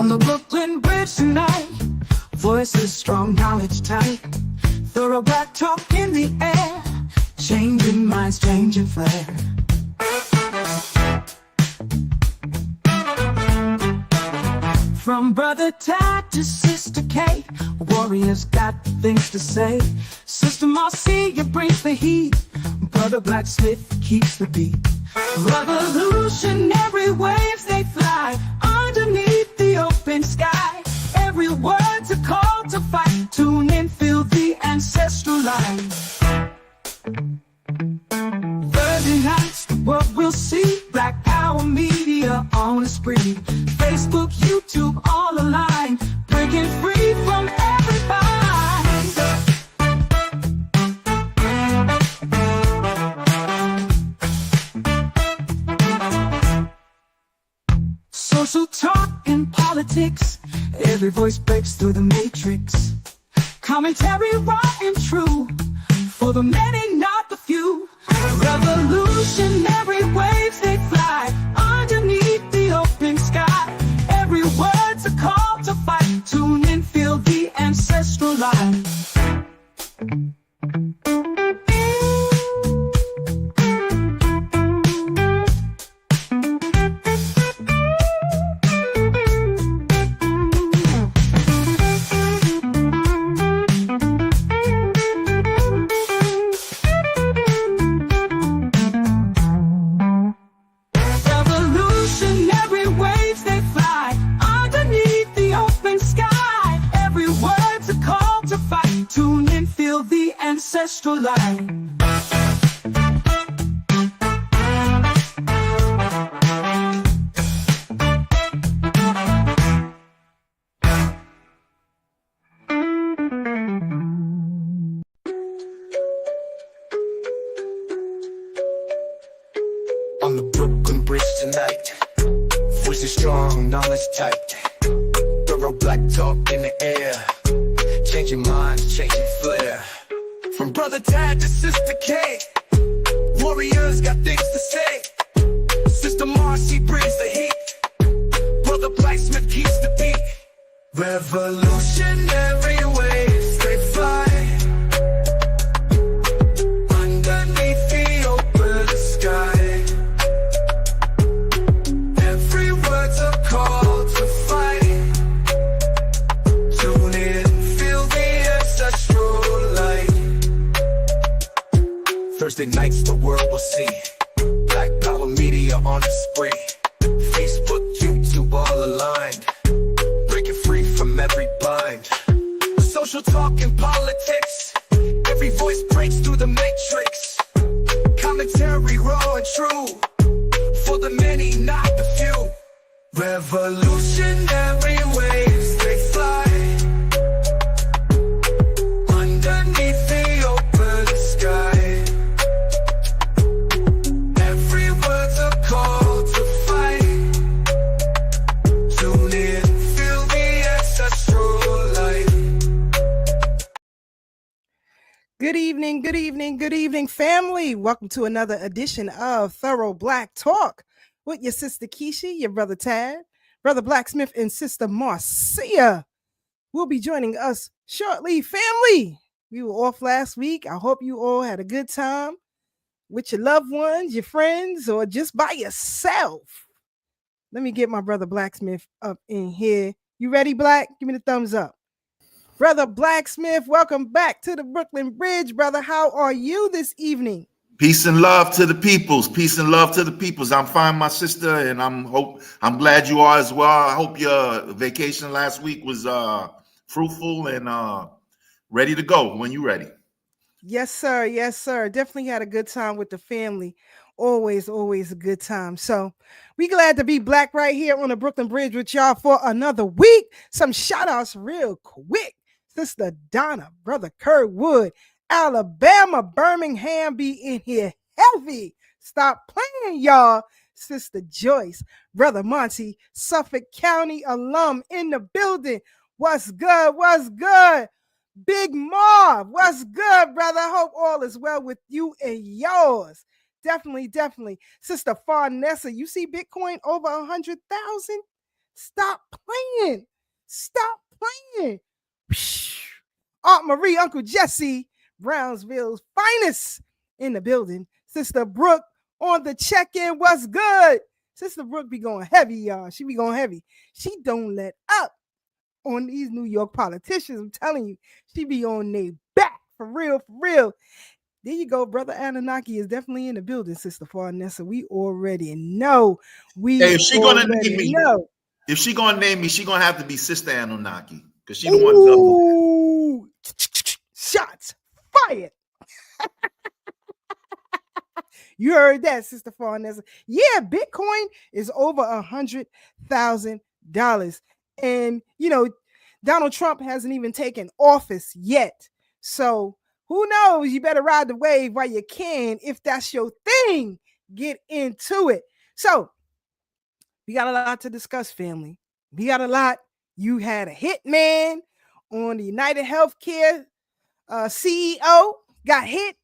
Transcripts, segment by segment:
On the Brooklyn Bridge tonight, voices strong, knowledge tight, thorough black talk in the air, changing minds, changing flair. From Brother Tad to Sister Kate, warriors got things to say. Sister Marcia brings the heat, Brother Blacksmith keeps the beat. Revolutionary waves they fly underneath the open sky. Every word's a call to fight. Tune in, feel the ancestral light. Thursday nights, the world will see Black Power Media on the spree. Facebook, YouTube, all aligned, breaking free from every bind. Social talk and politics, every voice breaks through the matrix. Commentary raw and true, for the many, not the few. Revolutionary waves they fly underneath the open sky. Every word's a call to fight. Tune in, feel the ancestral light. Ancestral line. On the Brooklyn Bridge tonight, voices strong, knowledge tight, thorough black talk in the air, changing minds, changing flair. From Brother Tad to Sister Kate, warriors got things to say. Sister Marcy brings the heat, Brother Blacksmith keeps the beat. Revolutionary waves they fly underneath the open sky. Every word's a call to fight. Tune in, feel the ancestral light. Thursday nights the world will see Black Power Media on the spree. Facebook, YouTube, all aligned, breaking free from every bind. Social talk and politics, every voice breaks through the matrix. Commentary raw and true, for the many, not the few. Revolutionary waves they fly underneath the open sky. Good evening, family. Welcome to another edition of Thorough Black Talk with your sister Keisha, your brother Tad, Brother Blacksmith, and Sister Marcia. Will be joining us shortly, family. We were off last week. I hope you all had a good time with your loved ones, your friends, or just by yourself. Let me get my brother Blacksmith up in here. You ready, Black? Give me the thumbs up. Brother Blacksmith, welcome back to the Brooklyn Bridge, brother. How are you this evening? Peace and love to the peoples. Peace and love to the peoples. I'm fine, my sister, and I'm glad you are as well. I hope your vacation last week was fruitful and ready to go when you're ready. Yes, sir. Yes, sir. Definitely had a good time with the family. Always a good time. So we glad to be black right here on the Brooklyn Bridge with y'all for another week. Some shout outs real quick. Sister Donna, Brother Kurtwood, Alabama, Birmingham be in here heavy. Stop playing, y'all. Sister Joyce, Brother Monty, Suffolk County alum in the building. What's good? What's good? Big Marv, what's good, brother? Hope all is well with you and yours. Definitely. Sister Farnessa, you see Bitcoin over 100,000? Stop playing. Stop playing. Aunt Marie, Uncle Jesse, Brownsville's finest in the building. Sister Brooke on the check-in. What's good? Sister Brooke be going heavy, y'all. She be going heavy. She don't let up on these New York politicians. I'm telling you, she be on their back. For real, for real. There you go. Brother Anunnaki is definitely in the building, Sister Farnessa. We already know. Hey, if she gonna name me, know. If she gonna name me, she gonna have to be Sister Anunnaki because she the one double. Ooh, shots fired. You heard that, Sister Farnessa. Yeah, Bitcoin is over $100,000. And, you know, Donald Trump hasn't even taken office yet. So who knows? You better ride the wave while you can. If that's your thing, get into it. So we got a lot to discuss, family. We got a lot. You had a hitman on the United Healthcare CEO, got hit,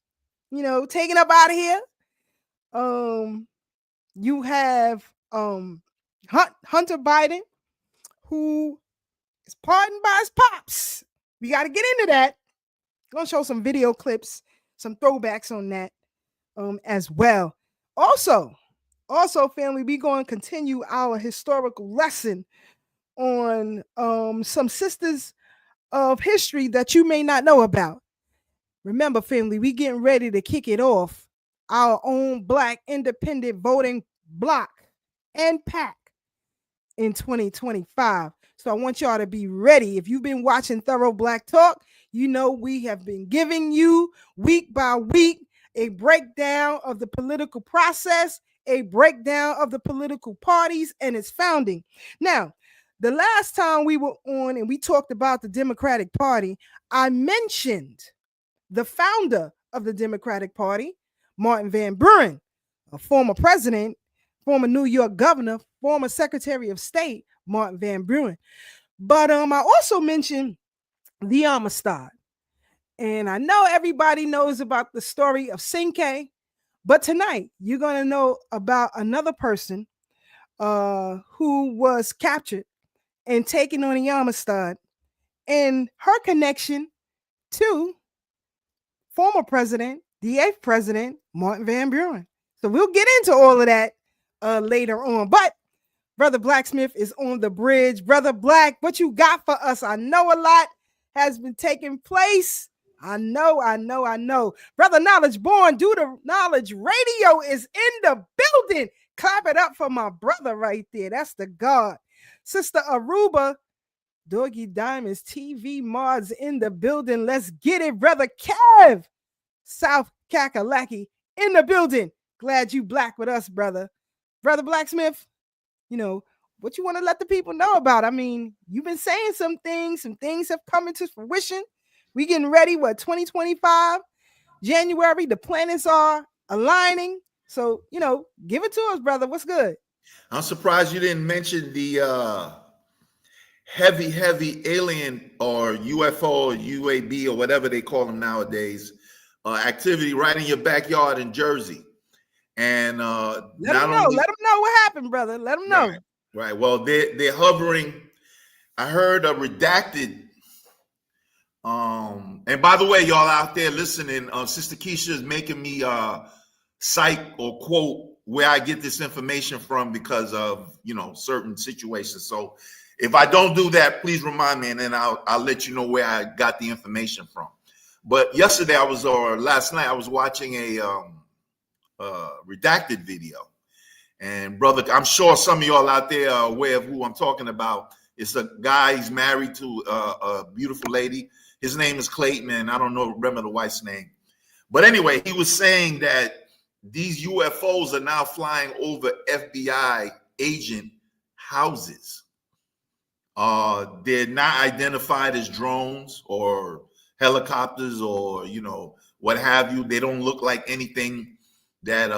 you know, taken up out of here. You have Hunter Biden, who is pardoned by his pops. We got to get into that. I'm gonna show some video clips, some throwbacks on that as well. Also, family, we're going to continue our historical lesson on some sisters of history that you may not know about. Remember, family, we getting ready to kick it off. Our own Black independent voting block and pack in 2025. So I want y'all to be ready. If you've been watching Thorough Black Talk, you know we have been giving you week by week a breakdown of the political process, a breakdown of the political parties and its founding. Now, the last time we were on and we talked about the Democratic Party, I mentioned the founder of the Democratic Party, Martin Van Buren, a former president, former New York governor, former Secretary of State, Martin Van Buren. But I also mentioned the Amistad. And I know everybody knows about the story of Cinque, but tonight you're going to know about another person who was captured and taken on the Amistad and her connection to former president, the 8th president, Martin Van Buren. So we'll get into all of that later on. But Brother Blacksmith is on the bridge. Brother Black, what you got for us? I know a lot has been taking place. I know. Brother Knowledge Born, due to Knowledge Radio is in the building. Clap it up for my brother right there. That's the God. Sister Aruba, Doggy Diamonds TV mods in the building. Let's get it. Brother Kev, South Kakalaki in the building. Glad you black with us, brother. Brother Blacksmith, you know, what you want to let the people know about? I mean, you've been saying some things have come into fruition. We getting ready, 2025, January, the planets are aligning. So, you know, give it to us, brother. What's good? I'm surprised you didn't mention the heavy alien or UFO or UAB or whatever they call them nowadays activity right in your backyard in Jersey. And let them know what happened, brother. Let them know. Right. Well, they're hovering. I heard a redacted. And by the way, y'all out there listening, Sister Keisha is making me cite or quote where I get this information from because of, you know, certain situations. So if I don't do that, please remind me, and then I'll let you know where I got the information from. But yesterday last night I was watching a redacted video, and brother, I'm sure some of y'all out there are aware of who I'm talking about. It's a guy, he's married to a beautiful lady. His name is Clayton, and I don't remember the wife's name. But anyway, he was saying that these UFOs are now flying over FBI agent houses. They're not identified as drones or helicopters or, you know, what have you. They don't look like anything that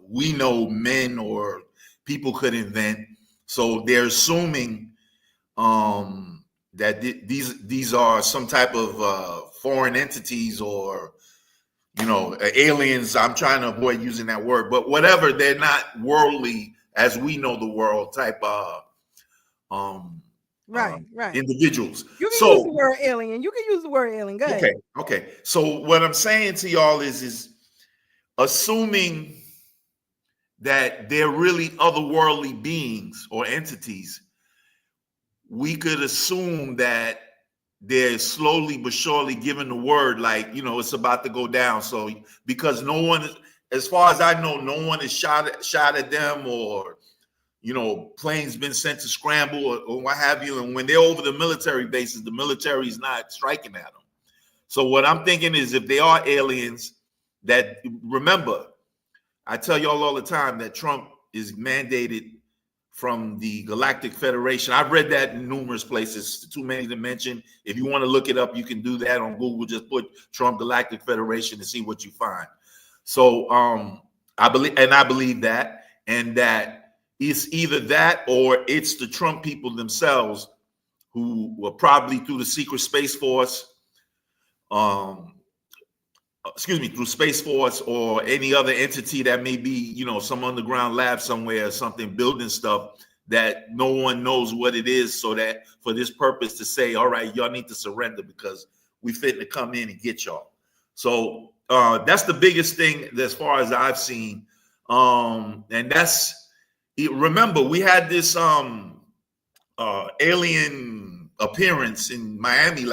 we know men or people could invent. So they're assuming that these are some type of foreign entities or, you know, aliens. I'm trying to avoid using that word, but whatever, they're not worldly as we know the world type Right. individuals. You can use the So word alien. You can use the word alien. Go ahead. okay. So what I'm saying to y'all is assuming that they're really otherworldly beings or entities, we could assume that they're slowly but surely giving the word, like, it's about to go down. So because no one, as far as I know, no one has shot at them, or planes been sent to scramble, or what have you. And when they're over the military bases, the military is not striking at them. So what I'm thinking is, if they are aliens, that, remember, I tell y'all all the time that Trump is mandated from the Galactic Federation. I've read that in numerous places, too many to mention. If you want to look it up, you can do that on Google. Just put Trump Galactic Federation and see what you find. So I believe that, and that it's either that or it's the Trump people themselves who were probably through the secret Space Force, through Space Force or any other entity that may be, some underground lab somewhere or something, building stuff that no one knows what it is, so that for this purpose to say, all right, y'all need to surrender because we fit to come in and get y'all. So that's the biggest thing as far as I've seen. And remember, we had this alien appearance in Miami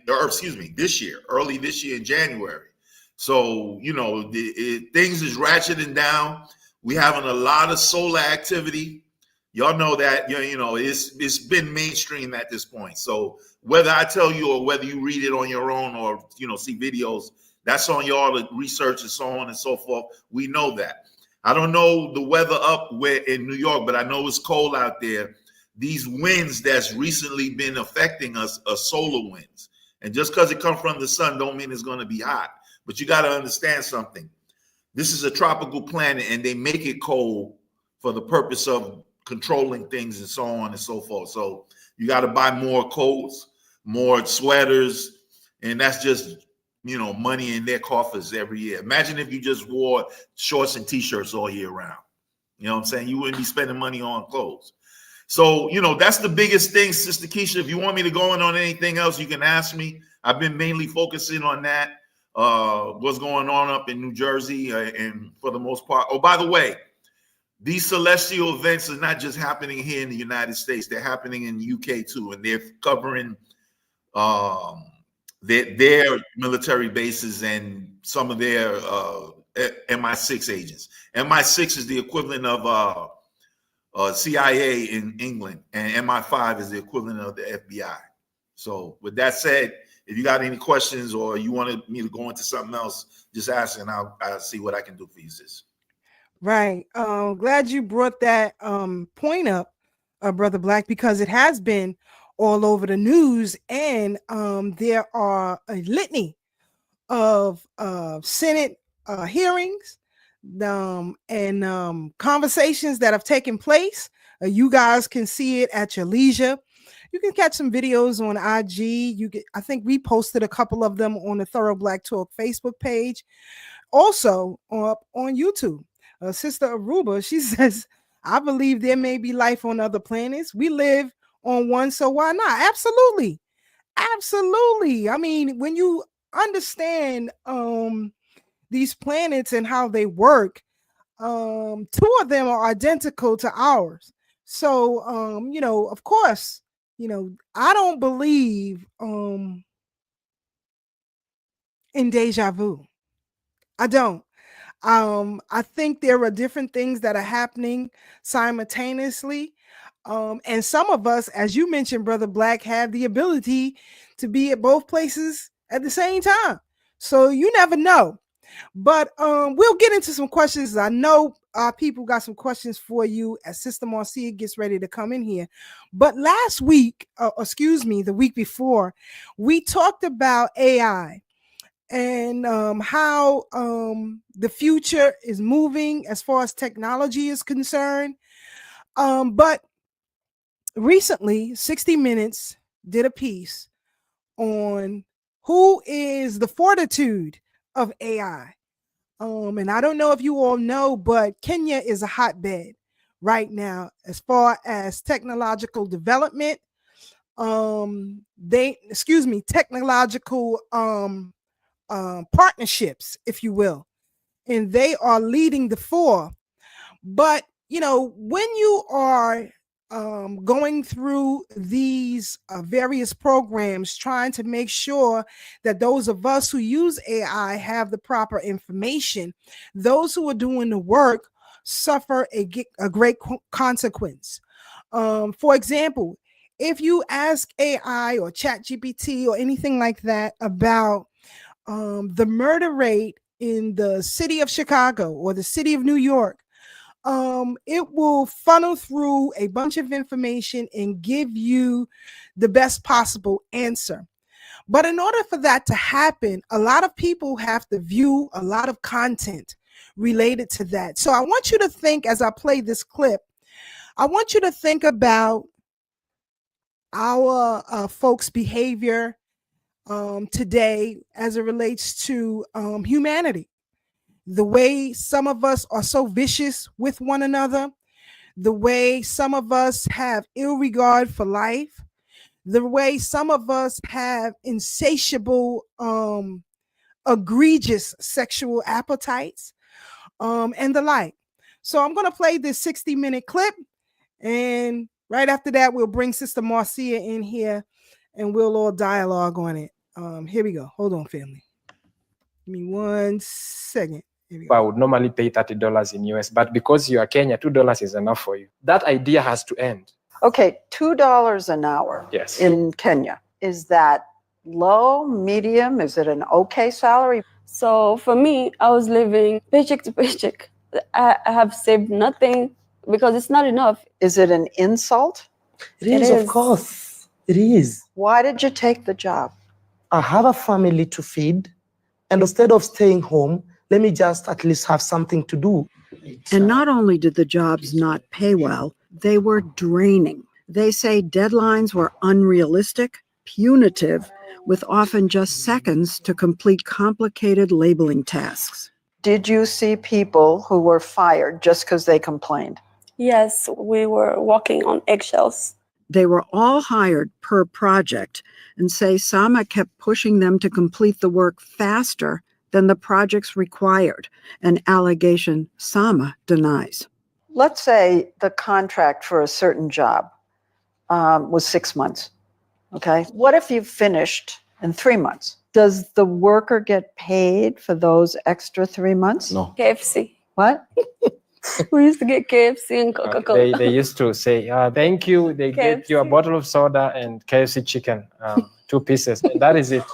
early this year in January. So, things is ratcheting down. We having a lot of solar activity. Y'all know that, it's been mainstream at this point. So whether I tell you or whether you read it on your own or, see videos, that's on y'all to research and so on and so forth. We know that. I don't know the weather up where in New York, but I know it's cold out there. These winds that's recently been affecting us are solar winds. And just because it comes from the sun don't mean it's going to be hot. But you got to understand something. This is a tropical planet, and they make it cold for the purpose of controlling things and so on and so forth. So you got to buy more coats, more sweaters, and that's just, money in their coffers every year. Imagine if you just wore shorts and T-shirts all year round. You know what I'm saying? You wouldn't be spending money on clothes. So, that's the biggest thing, Sister Keisha. If you want me to go in on anything else, you can ask me. I've been mainly focusing on that. What's going on up in New Jersey, and for the most part. Oh, by the way, these celestial events are not just happening here in the United States; they're happening in the UK too, and they're covering their military bases and some of their MI6 agents. MI6 is the equivalent of CIA in England, and MI5 is the equivalent of the FBI. So, with that said, if you got any questions or you wanted me to go into something else, just ask and I'll see what I can do for you, sis. Right. Glad you brought that point up, Brother Black, because it has been all over the news, and there are a litany of Senate hearings and conversations that have taken place. You guys can see it at your leisure. You can catch some videos on IG. I think we posted a couple of them on the Thorough Black Talk Facebook page. Also up on YouTube. Sister Aruba, she says, I believe there may be life on other planets. We live on one, so why not? Absolutely. Absolutely. I mean, when you understand these planets and how they work, two of them are identical to ours. So, of course, I don't believe in deja vu. I don't. I think there are different things that are happening simultaneously. And some of us, as you mentioned, Brother Black, have the ability to be at both places at the same time. So you never know. But we'll get into some questions. I know people got some questions for you as Sister Marcia gets ready to come in here. But last week, the week before, we talked about AI and how the future is moving as far as technology is concerned. But recently, 60 Minutes did a piece on who is the fortitude of AI. And I don't know if you all know, but Kenya is a hotbed right now as far as technological development. Technological partnerships, if you will, and they are leading the fore. But when you are going through these various programs, trying to make sure that those of us who use AI have the proper information, those who are doing the work suffer a great consequence. For example, if you ask AI or ChatGPT or anything like that about the murder rate in the city of Chicago or the city of New York, it will funnel through a bunch of information and give you the best possible answer. But in order for that to happen, a lot of people have to view a lot of content related to that. So I want you to think, as I play this clip, I want you to think about our folks' behavior today as it relates to humanity. The way some of us are so vicious with one another, the way some of us have ill regard for life, the way some of us have insatiable, egregious sexual appetites, and the like. So I'm going to play this 60-minute clip, and right after that, we'll bring Sister Marcia in here, and we'll all dialogue on it. Here we go. Hold on, family. Give me 1 second. I would normally pay $30 in US, but because you are Kenya, $2 is enough for you. That idea has to end. Okay, $2 an hour Yes. in Kenya. Is that low, medium? Is it an okay salary? So for me, I was living paycheck to paycheck. I have saved nothing because it's not enough. Is it an insult? It is, of course. It is. Why did you take the job? I have a family to feed, and instead of staying home, let me just at least have something to do. And not only did the jobs not pay well, they were draining. They say deadlines were unrealistic, punitive, with often just seconds to complete complicated labeling tasks. Did you see people who were fired just because they complained? Yes, we were walking on eggshells. They were all hired per project and say Sama kept pushing them to complete the work faster than the projects required, an allegation Sama denies. Let's say the contract for a certain job was 6 months, okay? What if you finished in 3 months? Does the worker get paid for those extra 3 months? No. KFC. What? We used to get KFC and Coca-Cola. They used to say, thank you. They get you a bottle of soda and KFC chicken, 2 pieces. And that is it.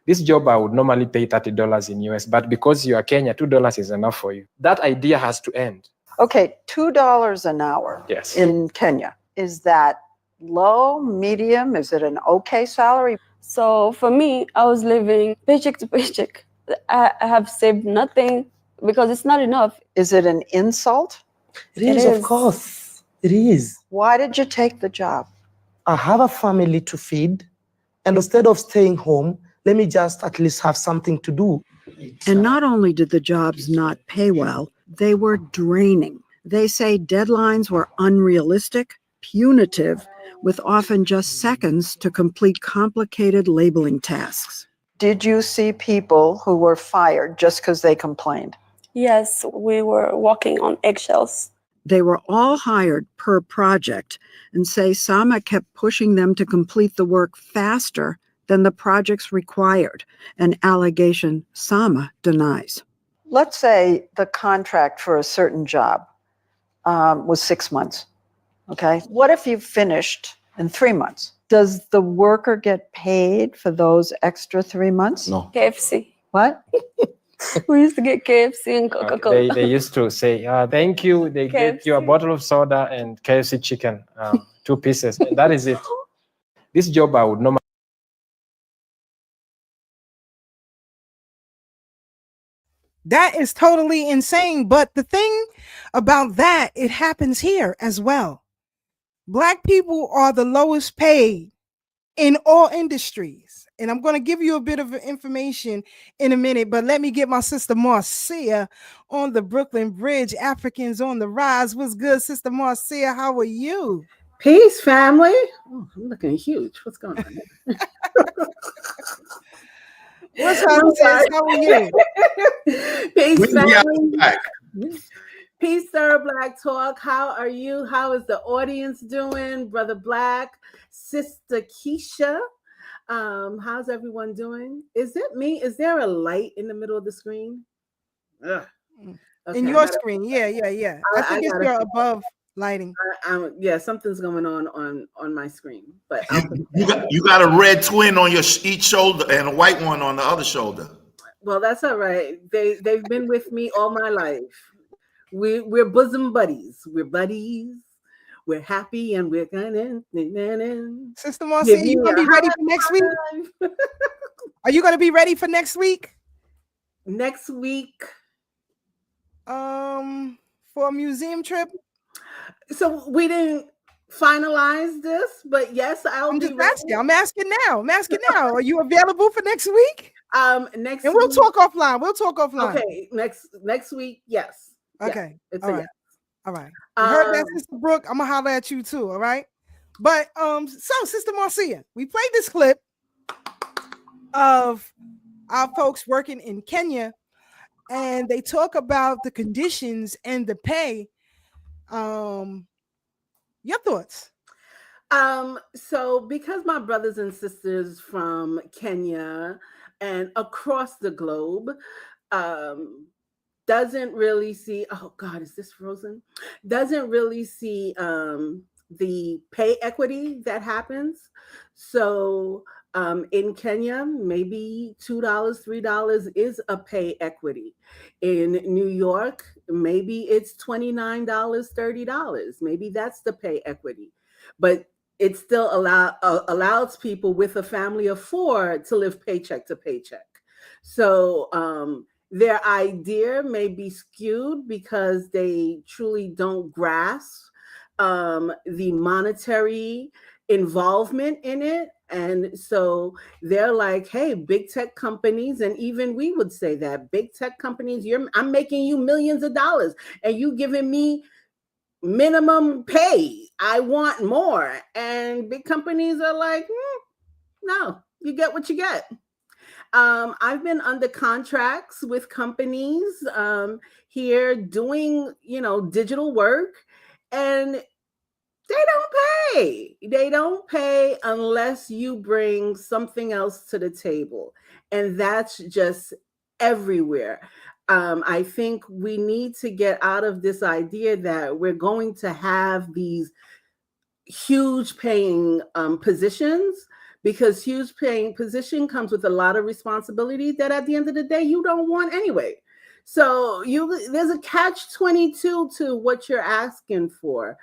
This job, I would normally pay $30 in US, but because you are Kenya, $2 is enough for you. That idea has to end. Okay, $2 an hour Yes. in Kenya. Is that low, medium? Is it an okay salary? So for me, I was living paycheck to paycheck. I have saved nothing because it's not enough. Is it an insult? It is, of course. It is. Why did you take the job? I have a family to feed, and instead of staying home, let me just at least have something to do. And not only did the jobs not pay well, they were draining. They say deadlines were unrealistic, punitive, with often just seconds to complete complicated labeling tasks. Did you see people who were fired just because they complained? Yes, we were walking on eggshells. They were all hired per project and say Sama kept pushing them to complete the work faster than the projects required, an allegation Sama denies. Let's say the contract for a certain job was 6 months, okay? What if you finished in 3 months? Does the worker get paid for those extra 3 months? No. KFC. What? We used to get KFC and Coca-Cola. They used to say, thank you. They get you a bottle of soda and KFC chicken, 2 pieces. And that is it. This job, I would normally. That is totally insane. But the thing about that, it happens here as well. Black people are the lowest paid in all industries. And I'm going to give you a bit of information in a minute, but let me get my sister Marcia on the Brooklyn Bridge. Africans on the rise. What's good, Sister Marcia? How are you? Peace, family. Oh, I'm looking huge. What's going on? What's up, sis? How are you? Peace, family. Back. Peace, Sir Black Talk. How are you? How is the audience doing? Brother Black, Sister Keisha. How's everyone doing? Is it me? Is there a light in the middle of the screen? Ugh. Okay, in your screen. Yeah. I think it's your above lighting. Yeah, something's going on my screen. But you got a red twin on your each shoulder and a white one on the other shoulder. Well, that's all right. They've been with me all my life. We're bosom buddies. We're buddies. We're happy and we're gonna. Sister Marcia, you gonna be ready for next week? Are you gonna be ready for next week? Next week. For a museum trip. So we didn't finalize this, but yes, I'm just asking. I'm asking now. Are you available for next week? Next and we'll week. talk offline. Okay, next week, yes. Okay. Yes, it's all a right. yes. All right. You heard that, Sister Brooke? I'm gonna holler at you too, all right? But so Sister Marcia, we played this clip of our folks working in Kenya, and they talk about the conditions and the pay. Your thoughts? So because my brothers and sisters from Kenya and across the globe doesn't really see, oh God, is this frozen? Doesn't really see the pay equity that happens. So in Kenya, maybe $2, $3 is a pay equity. In New York, maybe it's $29, $30. Maybe that's the pay equity. But it still allows people with a family of 4 to live paycheck to paycheck. So their idea may be skewed because they truly don't grasp the monetary involvement in it. And so they're like, hey, big tech companies, and even we would say that big tech companies, I'm making you millions of dollars and you giving me minimum pay. I want more. And big companies are like, no, you get what you get. I've been under contracts with companies here doing, digital work, and they don't pay. They don't pay unless you bring something else to the table. And that's just everywhere. I think we need to get out of this idea that we're going to have these huge paying positions, because huge paying position comes with a lot of responsibility that at the end of the day, you don't want anyway. So there's a catch-22 to what you're asking for.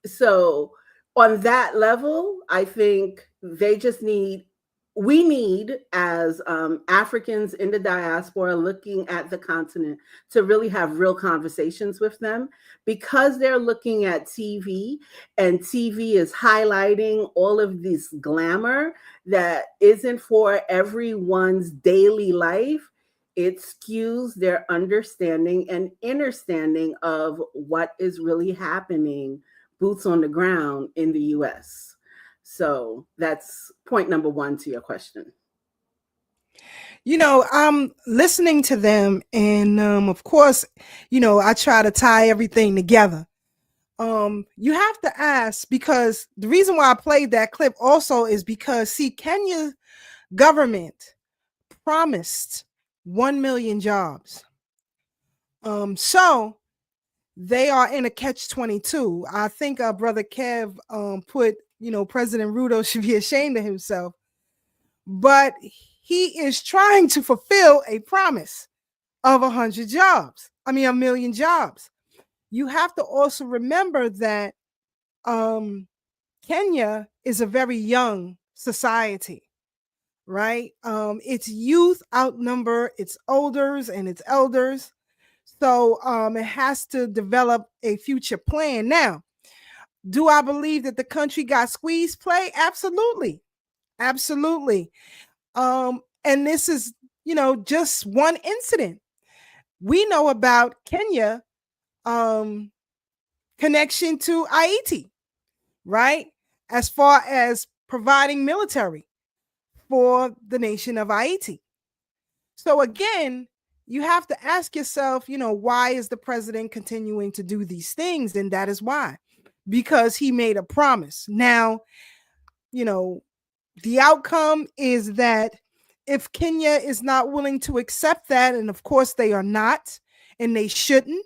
So on that level, I think we need as Africans in the diaspora looking at the continent to really have real conversations with them, because they're looking at TV, and TV is highlighting all of this glamour that isn't for everyone's daily life. It skews their understanding and understanding of what is really happening, boots on the ground in the US. So that's point number 1 to your question. I'm listening to them, and of course, I try to tie everything together. You have to ask, because the reason why I played that clip also is because, see, Kenya's government promised 1 million jobs. So they are in a catch-22. I think our brother Kev put, President Ruto should be ashamed of himself. But he is trying to fulfill a promise of 100 jobs. I mean, 1 million jobs. You have to also remember that Kenya is a very young society, right? Its youth outnumber its olders and its elders. So it has to develop a future plan. Now, do I believe that the country got squeezed play? Absolutely. Absolutely. And this is, just one incident. We know about Kenya connection to Haiti, right? As far as providing military for the nation of Haiti. So again, you have to ask yourself, why is the president continuing to do these things? And that is why, because he made a promise. Now, the outcome is that if Kenya is not willing to accept that, and of course they are not, and they shouldn't,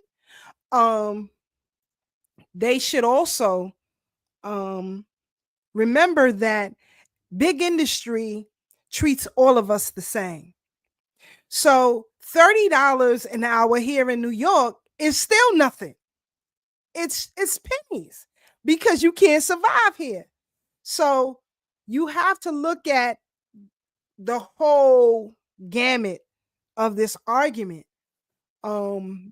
they should also remember that big industry treats all of us the same. So $30 an hour here in New York is still nothing. It's pennies because you can't survive here. So you have to look at the whole gamut of this argument,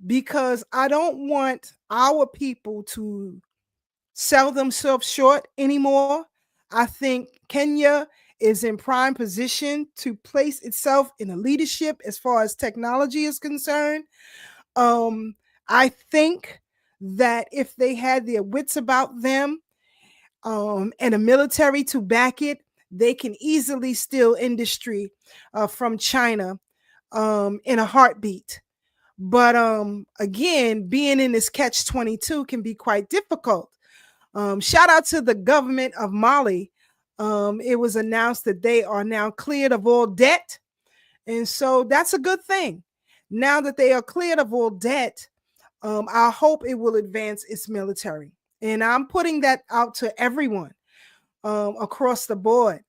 because I don't want our people to sell themselves short anymore. I think Kenya is in prime position to place itself in a leadership as far as technology is concerned. I think that if they had their wits about them, and a military to back it, they can easily steal industry from China in a heartbeat. But again, being in this catch-22 can be quite difficult. Shout out to the government of Mali. It was announced that they are now cleared of all debt. And so that's a good thing. Now that they are cleared of all debt, I hope it will advance its military. And I'm putting that out to everyone across the board.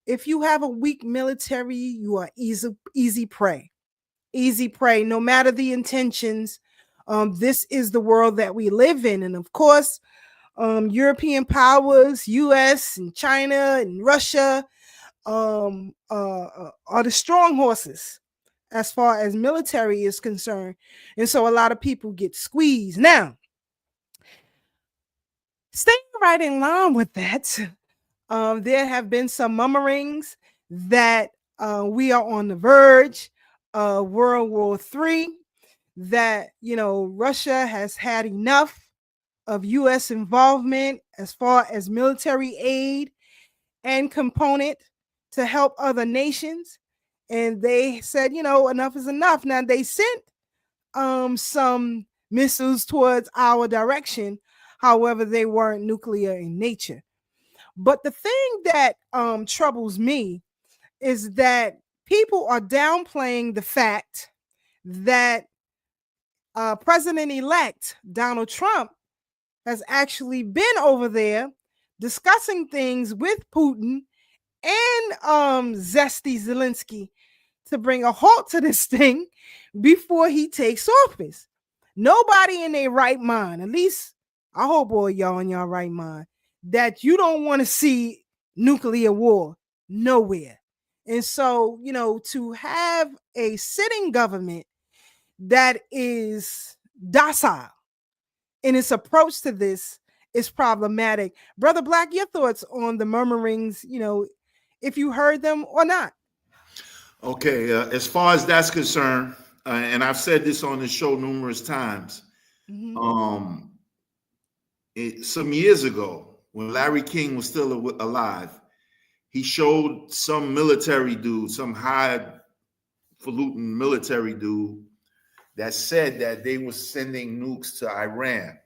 If you have a weak military, you are easy prey. Easy prey, no matter the intentions. This is the world that we live in. And of course, European powers, US and China and Russia are the strong horses as far as military is concerned. And so a lot of people get squeezed. Now, staying right in line with that, there have been some murmurings that we are on the verge of World War III, that, Russia has had enough of U.S. involvement as far as military aid and component to help other nations. And they said, enough is enough. Now, they sent some missiles towards our direction. However, they weren't nuclear in nature. But the thing that troubles me is that people are downplaying the fact that President-elect Donald Trump has actually been over there discussing things with Putin and Zesty Zelensky to bring a halt to this thing before he takes office. Nobody in their right mind, at least I hope all y'all in your right mind, that you don't want to see nuclear war nowhere. And so, to have a sitting government that is docile in its approach to this is problematic. Brother Black, your thoughts on the murmurings, if you heard them or not? Okay, as far as that's concerned, and I've said this on the show numerous times, some years ago, when Larry King was still alive, he showed some military dude, some highfalutin military dude, that said that they were sending nukes to Iran.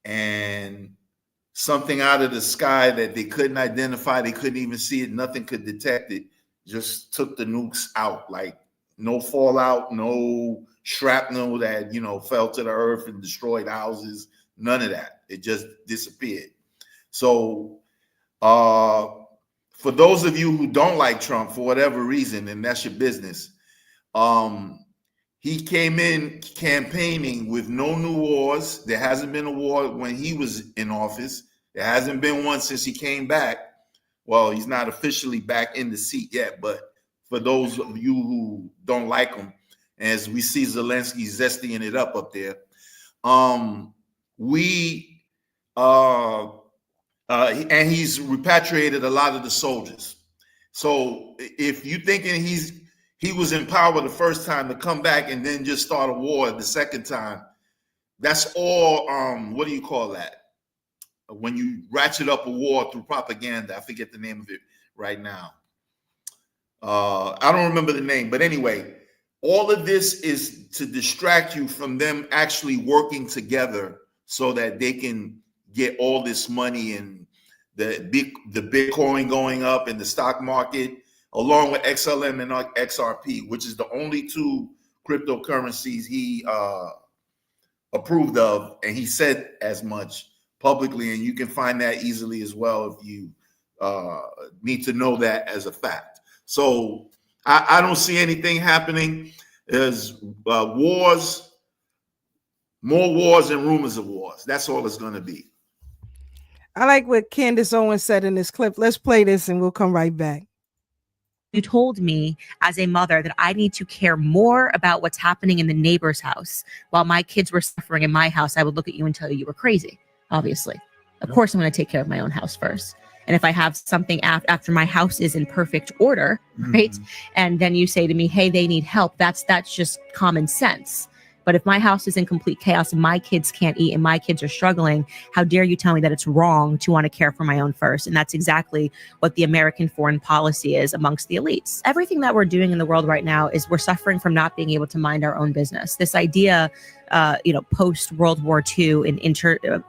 And something out of the sky that they couldn't identify, they couldn't even see it, nothing could detect it, just took the nukes out. Like no fallout, no shrapnel that, fell to the earth and destroyed houses, none of that. It just disappeared. So for those of you who don't like Trump for whatever reason, and that's your business, he came in campaigning with no new wars. There hasn't been a war when he was in office. There hasn't been one since he came back. Well, he's not officially back in the seat yet, but for those of you who don't like him, as we see Zelensky zestying it up there, and he's repatriated a lot of the soldiers. So if you thinking he was in power the first time to come back and then just start a war the second time, that's all what do you call that? When you ratchet up a war through propaganda. I forget the name of it right now. I don't remember the name, but anyway, all of this is to distract you from them actually working together so that they can get all this money and the Bitcoin going up in the stock market, along with XLM and XRP, which is the only two cryptocurrencies he approved of, and he said as much publicly, and you can find that easily as well if you need to know that as a fact. So I don't see anything happening. There's wars, more wars and rumors of wars. That's all it's going to be. I like what Candace Owens said in this clip. Let's play this and we'll come right back. You told me as a mother that I need to care more about what's happening in the neighbor's house while my kids were suffering in my house. I would look at you and tell you were crazy, obviously. Of course, I'm going to take care of my own house first. And if I have something after my house is in perfect order, right? And then you say to me, hey, they need help. That's just common sense. But if my house is in complete chaos and my kids can't eat and my kids are struggling, how dare you tell me that it's wrong to want to care for my own first? And that's exactly what the American foreign policy is amongst the elites. Everything that we're doing in the world right now is we're suffering from not being able to mind our own business. This idea, post World War II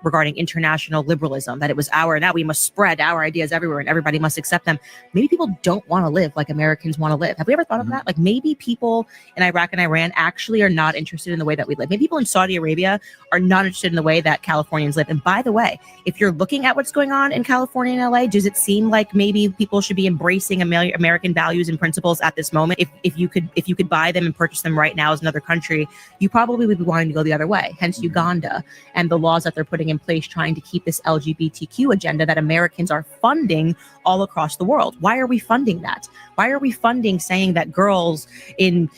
regarding international liberalism, that it was now we must spread our ideas everywhere and everybody must accept them. Maybe people don't want to live like Americans want to live. Have we ever thought of that? Like maybe people in Iraq and Iran actually are not interested in the way that we live. Maybe people in Saudi Arabia are not interested in the way that Californians live. And by the way, if you're looking at what's going on in California and LA, does it seem like maybe people should be embracing American values and principles at this moment? If you could buy them and purchase them right now as another country, you probably would be wanting to go the other way, hence Uganda and the laws that they're putting in place trying to keep this LGBTQ agenda that Americans are funding all across the world. Why are we funding that? Why are we funding saying that girls in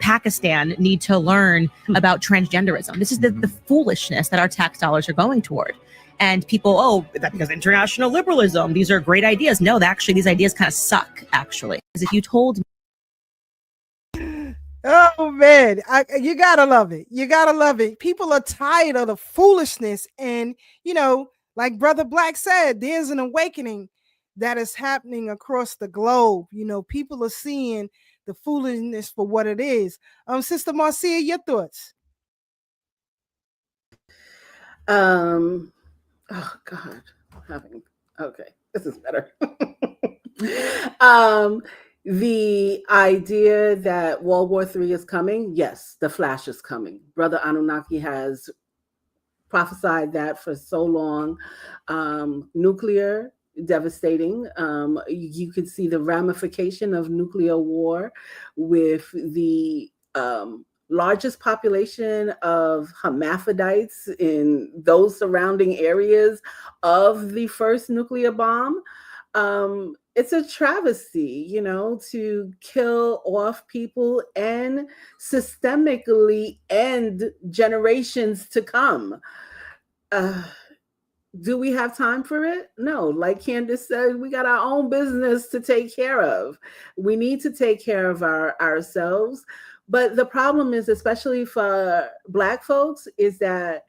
Pakistan need to learn about transgenderism? This is the foolishness that our tax dollars are going toward. And people, that because international liberalism, these are great ideas. No, actually, these ideas kind of suck, actually. Because if you told me, oh man, you gotta love it. You gotta love it. People are tired of the foolishness, and like Brother Black said, there's an awakening that is happening across the globe. People are seeing the foolishness for what it is. Sister Marcia, your thoughts? Oh God, okay, this is better. The idea that World War III is coming, yes, the Flash is coming. Brother Anunnaki has prophesied that for so long. Nuclear, devastating. You can see the ramification of nuclear war with the largest population of hermaphrodites in those surrounding areas of the first nuclear bomb. It's a travesty, to kill off people and systemically end generations to come. Do we have time for it? No. Like Candace said, we got our own business to take care of. We need to take care of ourselves. But the problem is, especially for Black folks, is that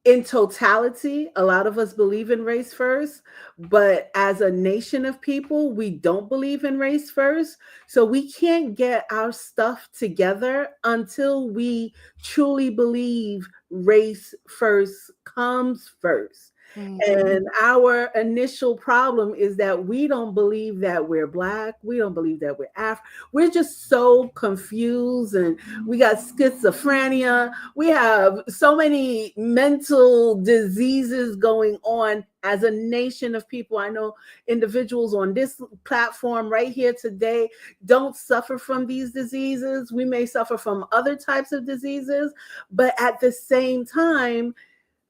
in totality, a lot of us believe in race first, but as a nation of people, we don't believe in race first. So we can't get our stuff together until we truly believe race first comes first. And our initial problem is that we don't believe that we're Black. We don't believe that we're African. We're just so confused, and we got schizophrenia. We have so many mental diseases going on as a nation of people. I know individuals on this platform right here today don't suffer from these diseases. We may suffer from other types of diseases, but at the same time,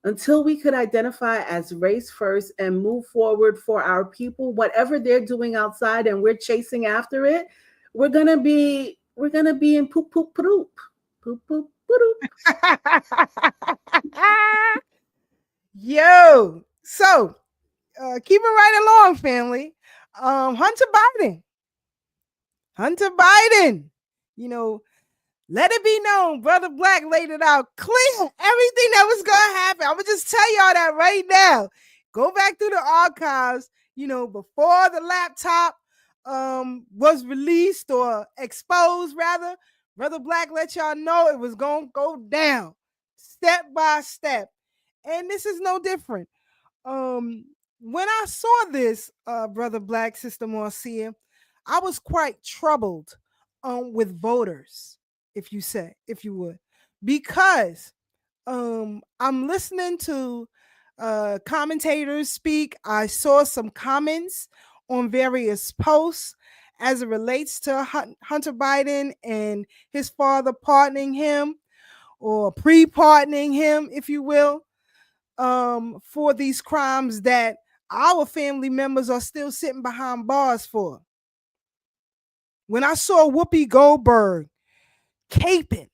until we could identify as race first and move forward for our people, whatever they're doing outside and we're chasing after it, we're gonna be in poop poop poop poop poop poop. Yo, so keep it right along, family. Hunter Biden. Hunter Biden. You know, let it be known, Brother Black laid it out clear. Everything that was going to happen. I'm going to just tell y'all that right now. Go back through the archives, you know, before the laptop was released or exposed, rather. Brother Black let y'all know it was going to go down step by step. And this is no different. When I saw this, Brother Black, Sister Marcia, I was quite troubled with voters, if you would, because I'm listening to commentators speak. I saw some comments on various posts as it relates to Hunter Biden and his father pardoning him or pre-pardoning him, if you will, for these crimes that our family members are still sitting behind bars for. When I saw Whoopi Goldberg caping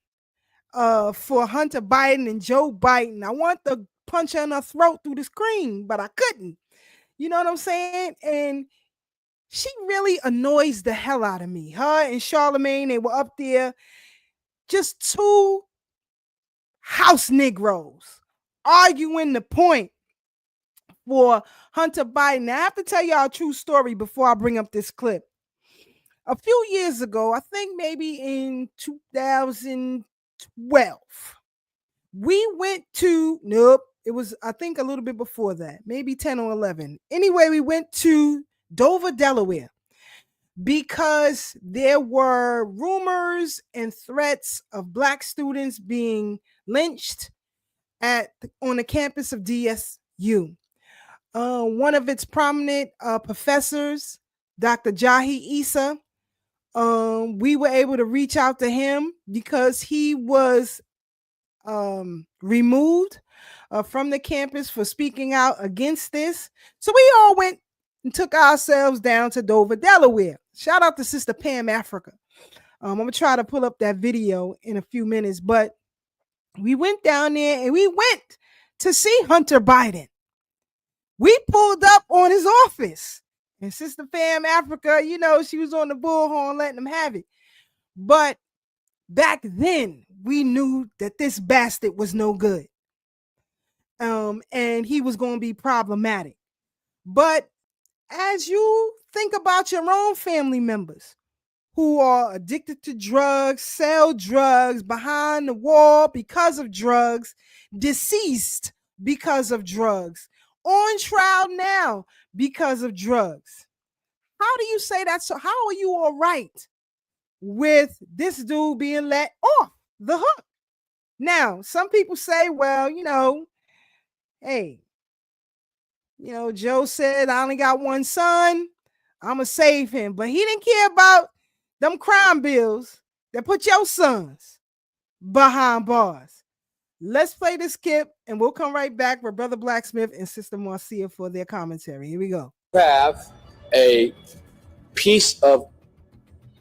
for Hunter Biden and Joe Biden, I want to punch her in her throat through the screen, but I couldn't. You know what I'm saying? And she really annoys the hell out of me. Her and Charlemagne, they were up there, just two house Negroes arguing the point for Hunter Biden. Now, I have to tell y'all a true story before I bring up this clip. A few years ago, I think maybe in 2012, we went to, it was, I think, a little bit before that, maybe 10 or 11. Anyway, we went to Dover, Delaware, because there were rumors and threats of Black students being lynched on the campus of DSU. One of its prominent professors, Dr. Jahi Issa, we were able to reach out to him because he was removed from the campus for speaking out against this. So we all went and took ourselves down to Dover, Delaware. Shout out to Sister Pam Africa. I'm going to try to pull up that video in a few minutes, but we went down there and we went to see Hunter Biden. We pulled up on his office, and Sister Pam Africa, you know, she was on the bullhorn letting him have it. But back then, we knew that this bastard was no good. And he was going to be problematic. But as you think about your own family members who are addicted to drugs, sell drugs, behind the wall because of drugs, deceased because of drugs, on trial now because of drugs. How do you say that? So how are you all right with this dude being let off the hook? Now, some people say, well, you know, hey, you know, Joe said, I only got one son, I'm going to save him. But he didn't care about them crime bills that put your sons behind bars. Let's play this skip and we'll come right back with Brother Blacksmith and Sister Marcia for their commentary. Here we go. Have a piece of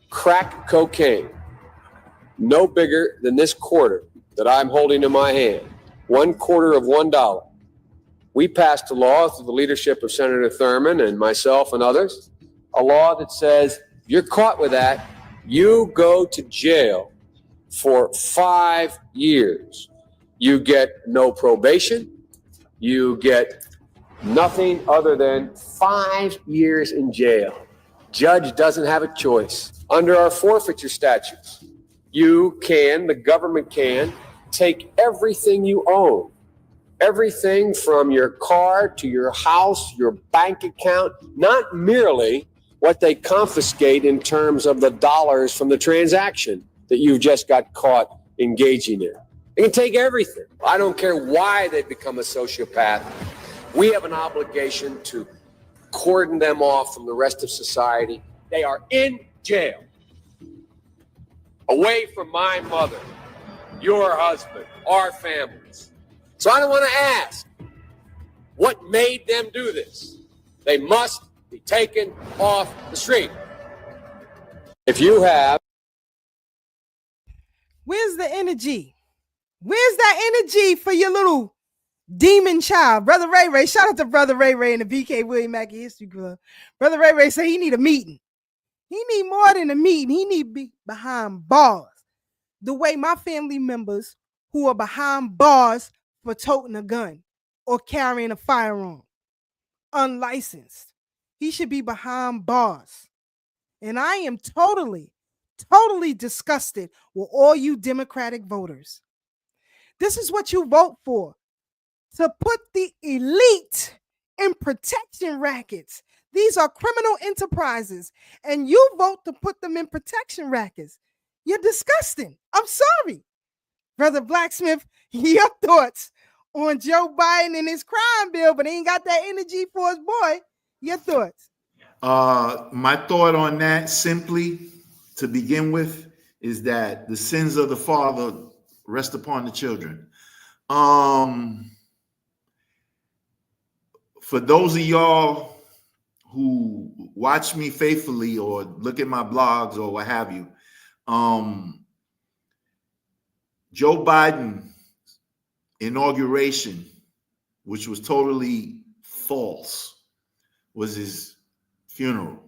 crack cocaine no bigger than this quarter that I'm holding in my hand, $1/4 of $1. We passed a law through the leadership of Senator Thurmond and myself and others, a law that says if you're caught with that, you go to jail for 5 years. You get no probation. You get nothing other than 5 years in jail. Judge doesn't have a choice. Under our forfeiture statutes, the government can take everything you own, everything from your car to your house, your bank account, not merely what they confiscate in terms of the dollars from the transaction that you just got caught engaging in. They can take everything. I don't care why they become a sociopath. We have an obligation to cordon them off from the rest of society. They are in jail, away from my mother, your husband, our families. So I don't want to ask what made them do this. They must be taken off the street. If you have... Where's the energy? Where's that energy for your little Demon child, Brother Ray Ray. Shout out to Brother Ray Ray and the BK William Mackey History Club. Brother Ray Ray say he need a meeting. He need more than a meeting. He need to be behind bars. The way my family members who are behind bars for toting a gun or carrying a firearm, unlicensed. He should be behind bars. And I am totally disgusted with all you Democratic voters. This is what you vote for. To put the elite in protection rackets. These are criminal enterprises, and you vote to put them in protection rackets. You're disgusting. I'm sorry. Brother Blacksmith, your thoughts on Joe Biden and his crime bill, but he ain't got that energy for his boy. Your thoughts? My thought on that, simply to begin with, is that the sins of the father rest upon the children. For those of y'all who watch me faithfully or look at my blogs or what have you, Joe Biden inauguration, which was totally false, was his funeral.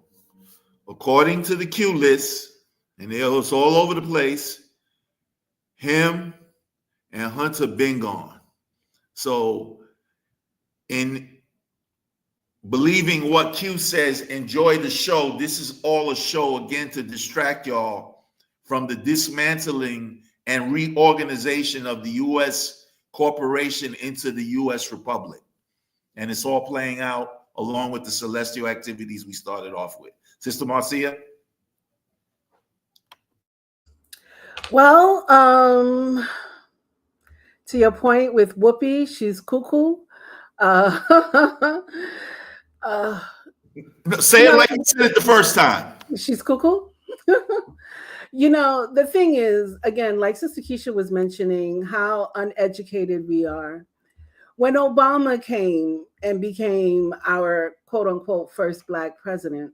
According to the Q list, and it was all over the place, him and Hunter been gone. So in believing what Q says, enjoy the show, this is all a show again to distract y'all from the dismantling and reorganization of the U.S. corporation into the U.S. Republic. And it's all playing out along with the celestial activities we started off with. Sister Marcia? Well, to your point with Whoopi, she's cuckoo. Say it like you said it the first time. She's cuckoo. The thing is, again, like Sister Keisha was mentioning, how uneducated we are. When Obama came and became our quote unquote first Black president,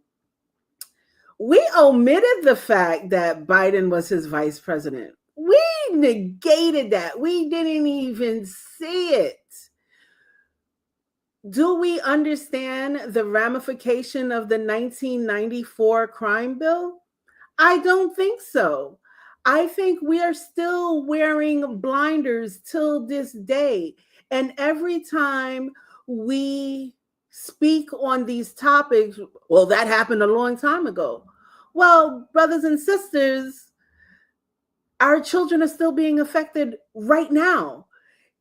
we omitted the fact that Biden was his vice president. We negated that. We didn't even see it. Do we understand the ramification of the 1994 crime bill? I don't think so. I think we are still wearing blinders till this day. And every time we speak on these topics, well, that happened a long time ago. Well, brothers and sisters, our children are still being affected right now.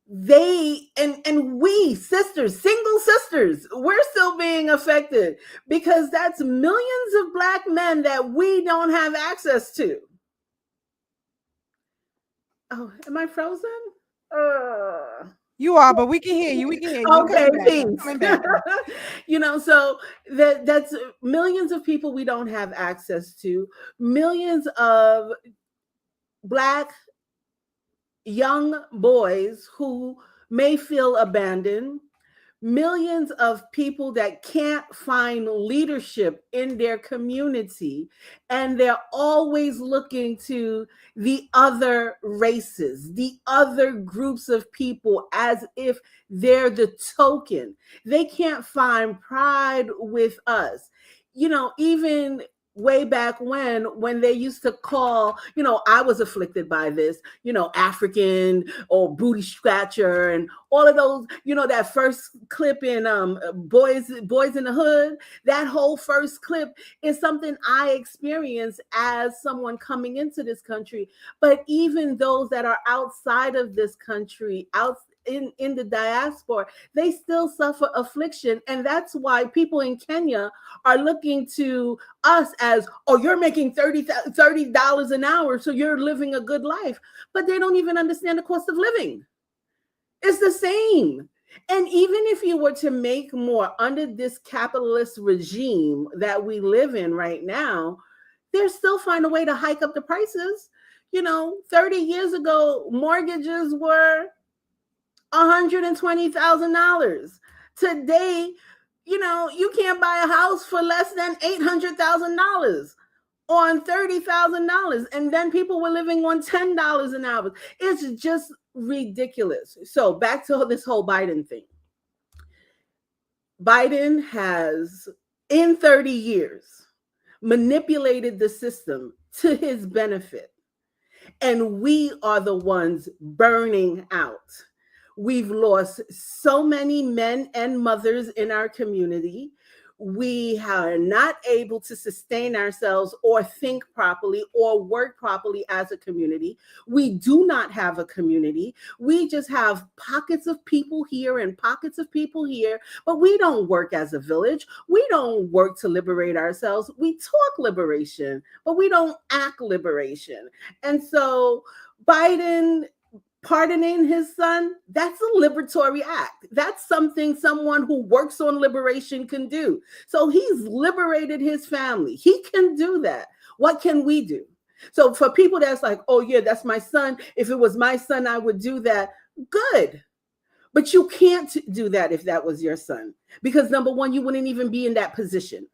They and we sisters, single sisters, we're still being affected because that's millions of Black men that we don't have access to. Oh, am I frozen? You are, but we can hear you. We can hear you. Okay, peace. So that's millions of people we don't have access to, millions of Black young boys who may feel abandoned, millions of people that can't find leadership in their community, and they're always looking to the other races, the other groups of people as if they're the token. They can't find pride with us. Even way back when they used to call, I was afflicted by this, African or booty scratcher and all of those, that first clip in Boys in the Hood, that whole first clip is something I experienced as someone coming into this country. But even those that are outside of this country, in the diaspora, they still suffer affliction. And that's why people in Kenya are looking to us as, oh, you're making $30 an hour, so you're living a good life. But they don't even understand the cost of living. It's the same. And even if you were to make more under this capitalist regime that we live in right now, they'll still find a way to hike up the prices. 30 years ago, mortgages were $120,000. Today, you can't buy a house for less than $800,000 on $30,000. And then people were living on $10 an hour. It's just ridiculous. So back to this whole Biden thing. Biden has, in 30 years, manipulated the system to his benefit. And we are the ones burning out. We've lost so many men and mothers in our community. We are not able to sustain ourselves or think properly or work properly as a community. We do not have a community. We just have pockets of people here and pockets of people here, but we don't work as a village. We don't work to liberate ourselves. We talk liberation, but we don't act liberation. And so Biden pardoning his son, that's a liberatory act. That's something someone who works on liberation can do. So he's liberated his family. He can do that. What can we do? So for people that's like, oh yeah, that's my son. If it was my son, I would do that. Good. But you can't do that if that was your son. Because number one, you wouldn't even be in that position.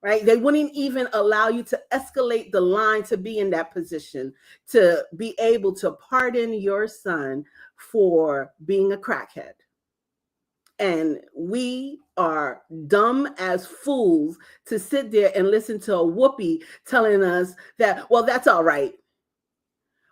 Right? They wouldn't even allow you to escalate the line to be in that position, to be able to pardon your son for being a crackhead. And we are dumb as fools to sit there and listen to a Whoopi telling us that, well, that's all right.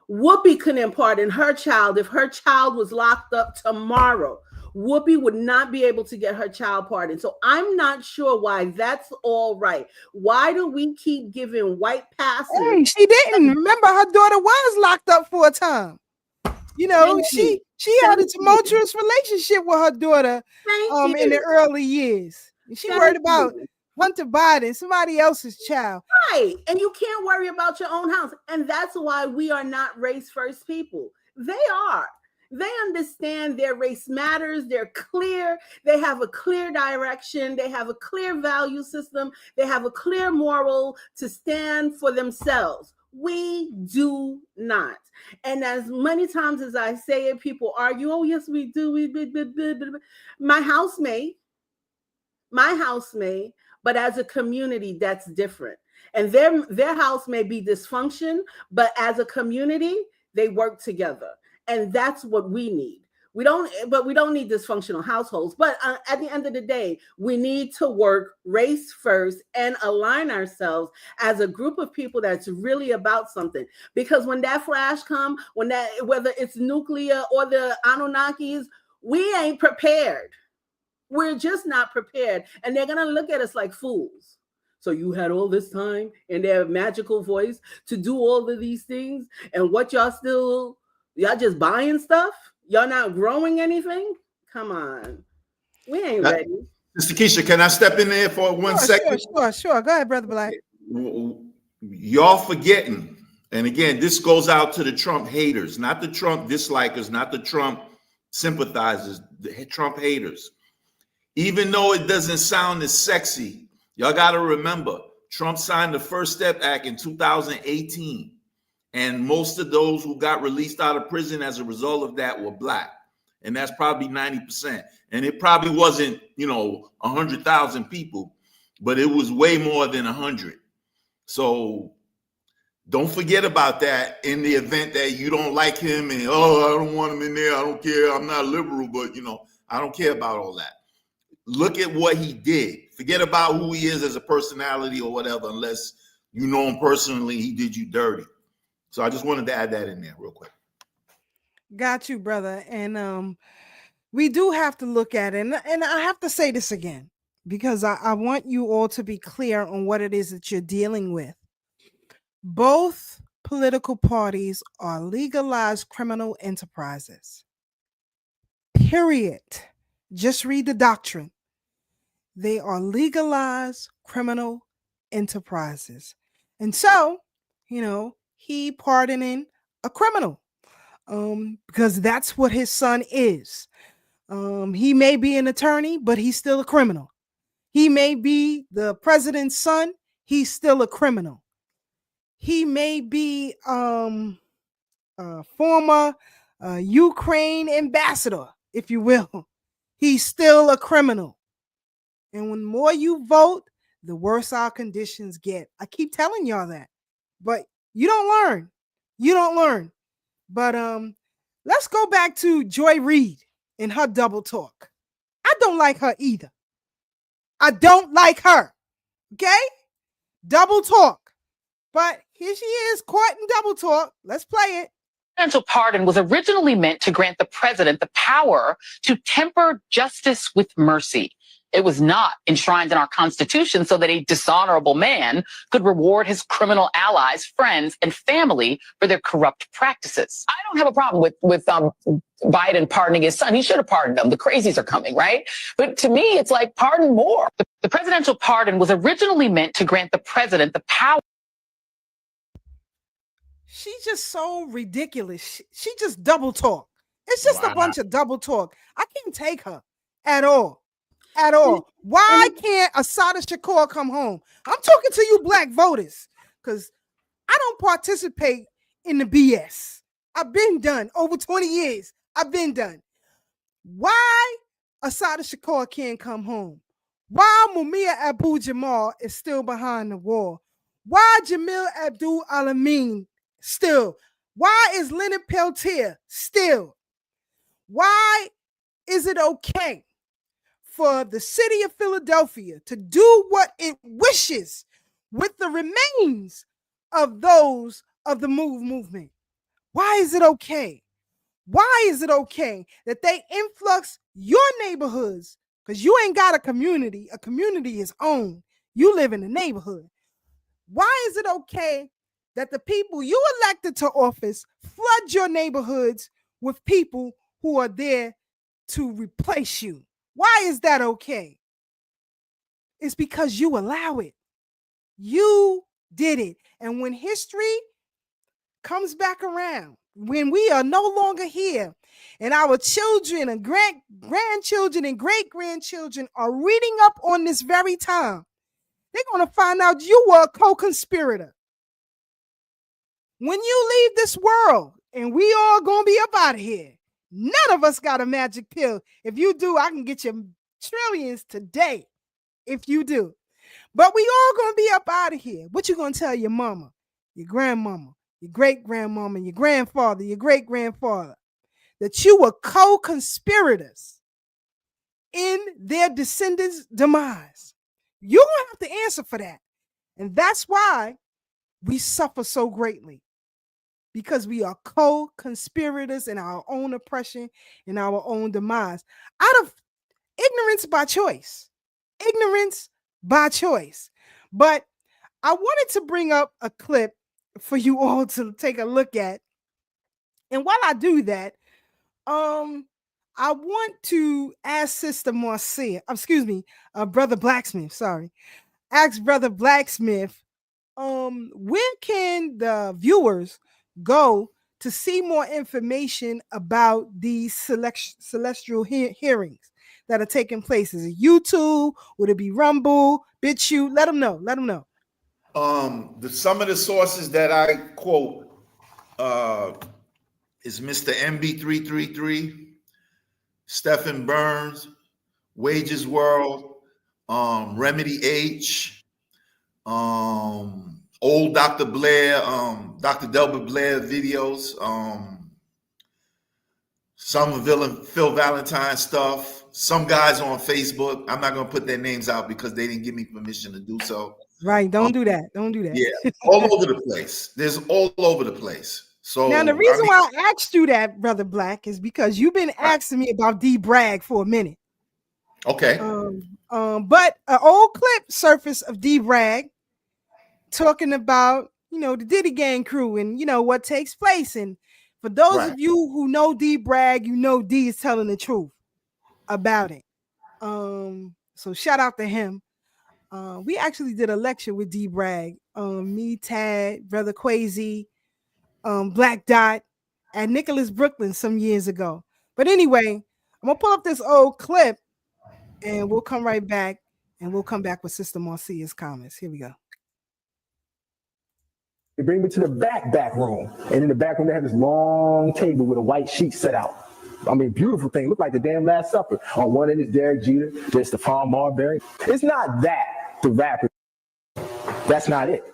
Whoopi couldn't pardon her child if her child was locked up tomorrow. Whoopi would not be able to get her child pardoned. So I'm not sure why that's all right. Why do we keep giving white passes? Hey, she didn't. Remember, her daughter was locked up for a time. You know, she had a tumultuous relationship with her daughter in the early years. She worried about Hunter Biden, somebody else's child. Right. And you can't worry about your own house. And that's why we are not race first people. They are. They understand their race matters. They're clear. They have a clear direction. They have a clear value system. They have a clear moral to stand for themselves. We do not. And as many times as I say it, people argue, oh, yes, we do. My housemate, but as a community, that's different. And their house may be dysfunction, but as a community, they work together. And that's what we need. We don't need dysfunctional households. But at the end of the day, we need to work race first and align ourselves as a group of people that's really about something. Because when that flash comes, whether it's nuclear or the Anunnakis, we ain't prepared. We're just not prepared. And they're going to look at us like fools. So you had all this time in their magical voice to do all of these things. And what y'all just buying stuff? Y'all not growing anything? Come on. We ain't ready. Mr. Keisha, can I step in there for one second? Sure. Go ahead, Brother Black. Y'all forgetting, and again, this goes out to the Trump haters, not the Trump dislikers, not the Trump sympathizers, the Trump haters. Even though it doesn't sound as sexy, y'all got to remember, Trump signed the First Step Act in 2018. And most of those who got released out of prison as a result of that were Black. And that's probably 90%. And it probably wasn't, 100,000 people, but it was way more than 100. So don't forget about that in the event that you don't like him and, oh, I don't want him in there. I don't care. I'm not liberal, but, I don't care about all that. Look at what he did. Forget about who he is as a personality or whatever, unless you know him personally, he did you dirty. So I just wanted to add that in there real quick. Got you, brother. And we do have to look at it. And I have to say this again, because I want you all to be clear on what it is that you're dealing with. Both political parties are legalized criminal enterprises. Period. Just read the doctrine. They are legalized criminal enterprises. And so, he pardoning a criminal because that's what his son is. He may be an attorney, but he's still a criminal. He may be the president's son. He's still a criminal. He may be a former Ukraine ambassador, if you will. He's still a criminal. And when more you vote, the worse our conditions get. I keep telling y'all that. But you don't learn. But Let's go back to Joy Reid and her double talk. I don't like her either. I don't like her. Okay? Double talk. But here she is, caught in double talk. Let's play it. Presidential pardon was originally meant to grant the president the power to temper justice with mercy. It was not enshrined in our Constitution so that a dishonorable man could reward his criminal allies, friends, and family for their corrupt practices. I don't have a problem with Biden pardoning his son. He should have pardoned them. The crazies are coming, right? But to me, it's like, pardon more. The presidential pardon was originally meant to grant the president the power. She's just so ridiculous. She just double talk. It's just a bunch of double talk. I can't take her at all. At all. Why can't Assata Shakur come home? I'm talking to you black voters because I don't participate in the BS. I've been done over 20 years. I've been done. Why Assata Shakur can't come home? Why Mumia Abu-Jamal is still behind the wall? Why Jamil Abdul-Alamin still? Why is Leonard Peltier still? Why is it okay for the city of Philadelphia to do what it wishes with the remains of those of the movement? Why is it okay? Why is it okay that they influx your neighborhoods? Because you ain't got a community. A community is owned. You live in a neighborhood. Why is it okay that the people you elected to office flood your neighborhoods with people who are there to replace you? Why is that okay? It's because you allow it. You did it. And when history comes back around, when we are no longer here, and our children and grandchildren and great-grandchildren are reading up on this very time, they're going to find out you were a co-conspirator. When you leave this world, and we all going to be up out of here, none of us got a magic pill. If you do, I can get you trillions today. If you do. But we all going to be up out of here. What you going to tell your mama, your grandmama, your great-grandmama, your grandfather, your great-grandfather? That you were co-conspirators in their descendants' demise. You're going to have to answer for that. And that's why we suffer so greatly. Because we are co-conspirators in our own oppression and our own demise. Out of ignorance by choice. Ignorance by choice. But I wanted to bring up a clip for you all to take a look at. And while I do that, I want to ask Sister Marcia, Brother Blacksmith, ask Brother Blacksmith, where can the viewers go to see more information about these celestial hearings that are taking place? Is it YouTube? Would it be Rumble, BitChute? Let them know. Some of the sources that I quote is Mr. MB333, Stephen Burns, Wages World, Remedy H, old Dr. Blair, Dr. Delbert Blair videos, some of Phil Valentine stuff, some guys on Facebook. I'm not going to put their names out because they didn't give me permission to do so. Right. Don't do that. Yeah. All over the place. There's all over the place. So now the reason why I asked you that, Brother Black, is because you've been asking me about D Bragg for a minute. Okay. But an old clip surfaced of D Bragg talking about, the Diddy Gang crew and, what takes place. And for those of you who know D Bragg, D is telling the truth about it. So shout out to him. We actually did a lecture with D Bragg, me, Tad, Brother Quasi, Black Dot at Nicholas Brooklyn some years ago. But anyway, I'm gonna pull up this old clip and we'll come right back and we'll come back with Sister Marcia's comments. Here we go. They bring me to the back room. And in the back room, they have this long table with a white sheet set out. I mean, beautiful thing. Look like the damn Last Supper. On one end is Derek Jeter, there's Stephon Marbury. It's not that the rapper. That's not it.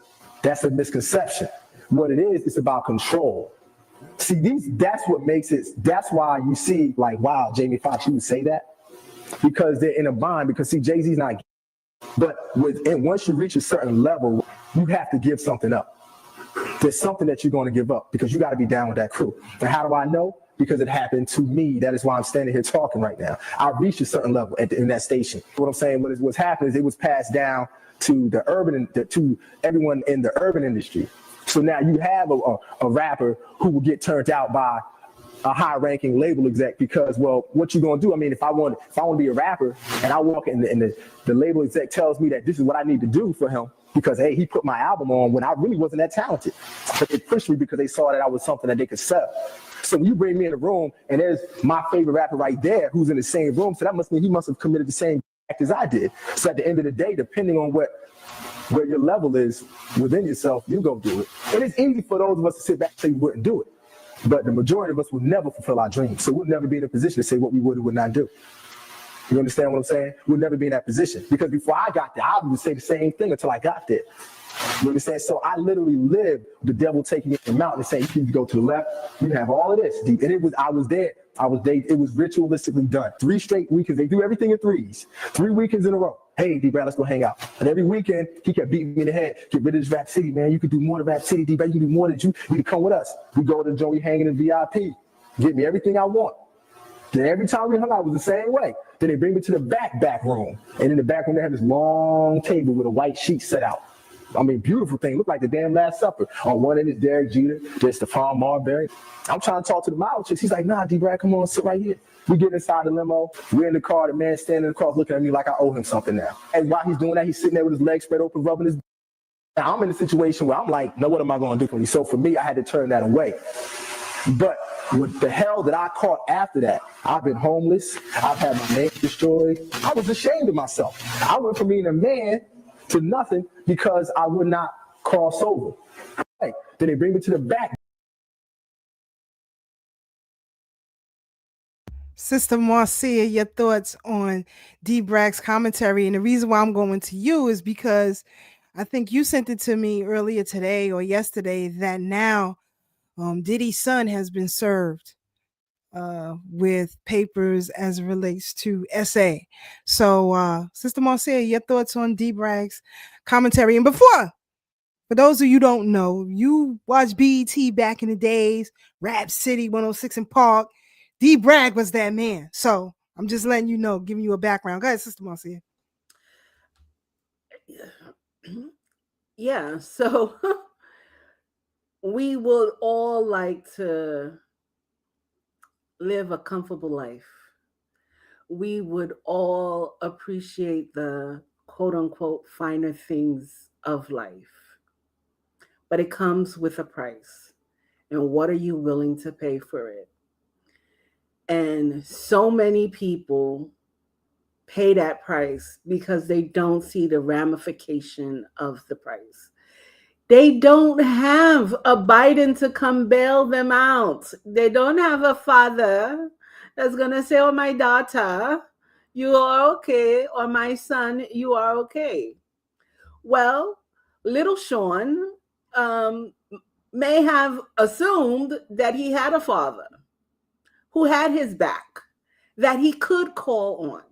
That's a misconception. What it is, it's about control. See, that's what makes it, that's why you see, like, wow, Jamie Foxx, you would say that? Because they're in a bind, because see, Jay-Z's not, but and once you reach a certain level, you have to give something up. There's something that you're going to give up because you got to be down with that crew. And how do I know? Because it happened to me. That is why I'm standing here talking right now. I reached a certain level in that station. What I'm saying, what's happened is it was passed down to to everyone in the urban industry. So now you have a rapper who will get turned out by a high-ranking label exec because, well, what you gonna do? I mean, if I want to be a rapper and I walk in and the label exec tells me that this is what I need to do for him because, hey, he put my album on when I really wasn't that talented, but they pushed me because they saw that I was something that they could sell. So when you bring me in a room and there's my favorite rapper right there who's in the same room, so that must mean he must have committed the same act as I did. So at the end of the day, depending on where your level is within yourself, you go do it. And it's easy for those of us to sit back and say we wouldn't do it. But the majority of us will never fulfill our dreams. So we'll never be in a position to say what we would or would not do. You understand what I'm saying? We'll never be in that position. Because before I got there, I would say the same thing until I got there. You understand? So I literally lived the devil taking me to the mountain and saying, you can go to the left, you have all of this. And I was there. It was ritualistically done. 3 straight weekends. They do everything in 3s. 3 weekends in a row. Hey, D-Brad, let's go hang out. And every weekend, he kept beating me in the head. Get rid of this Rap City, man. You can do more than Rap City, D-Brad. You can do more than you can come with us. We go to the joint, we hanging in VIP. Get me everything I want. Then every time we hung out, it was the same way. Then they bring me to the back room. And in the back room, they have this long table with a white sheet set out. I mean, beautiful thing. Looked like the damn Last Supper. On one end is Derek Jeter. There's Stephon Marbury. I'm trying to talk to the model chicks. He's like, nah, D-Brad, come on, sit right here. We get inside the limo. We're in the car. The man standing across looking at me like I owe him something now. And while he's doing that, he's sitting there with his legs spread open, rubbing his. Now I'm in a situation where I'm like, no, what am I going to do for me? So for me, I had to turn that away. But what the hell that I caught after that, I've been homeless. I've had my name destroyed. I was ashamed of myself. I went from being a man to nothing because I would not cross over. Right. Then they bring me to the back. Sister Marcia, your thoughts on D-Brag's commentary. And the reason why I'm going to you is because I think you sent it to me earlier today or yesterday that now Diddy's son has been served with papers as it relates to SA. So, Sister Marcia, your thoughts on D-Brag's commentary. And for those of you who don't know, you watched BET back in the days, Rap City, 106 and Park. D-Brag was that man. So I'm just letting you know, giving you a background. Go ahead, Sister Marcia. Yeah, so we would all like to live a comfortable life. We would all appreciate the quote unquote finer things of life. But it comes with a price. And what are you willing to pay for it? And so many people pay that price because they don't see the ramification of the price. They don't have a Biden to come bail them out. They don't have a father that's going to say, oh, my daughter, you are okay, or my son, you are okay. Well, little Sean may have assumed that he had a father who had his back, that he could call on,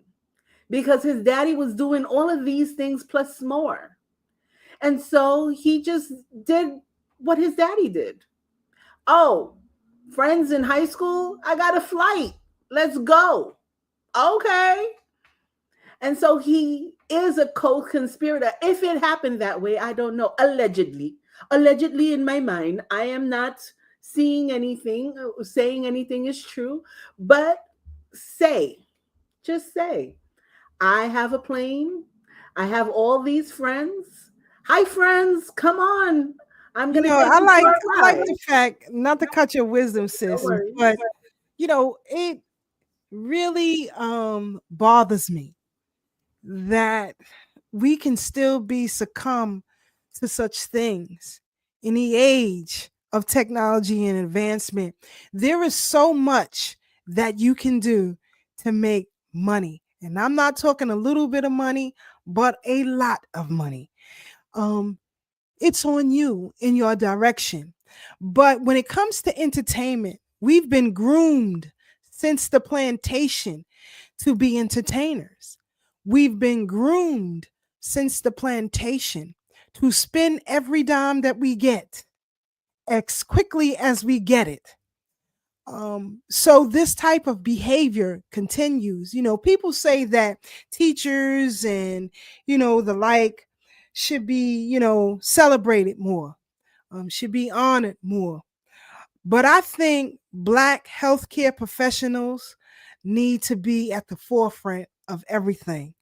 because his daddy was doing all of these things plus more. And so he just did what his daddy did. Oh, friends in high school, I got a flight. Let's go. Okay. And so he is a co-conspirator. If it happened that way, I don't know. Allegedly in my mind, I am not seeing anything, saying anything is true, but just say, I have a plane. I have all these friends. Hi, friends. Come on. I'm going to take I you like the fact, not to cut your wisdom, sis, but, it really bothers me that we can still be succumb to such things in the age of technology and advancement. There is so much that you can do to make money. And I'm not talking a little bit of money, but a lot of money. It's on you in your direction. But when it comes to entertainment, we've been groomed since the plantation to be entertainers. We've been groomed since the plantation to spend every dime that we get as quickly as we get it. So this type of behavior continues. People say that teachers and, the like should be, celebrated more, should be honored more. But I think Black healthcare professionals need to be at the forefront of everything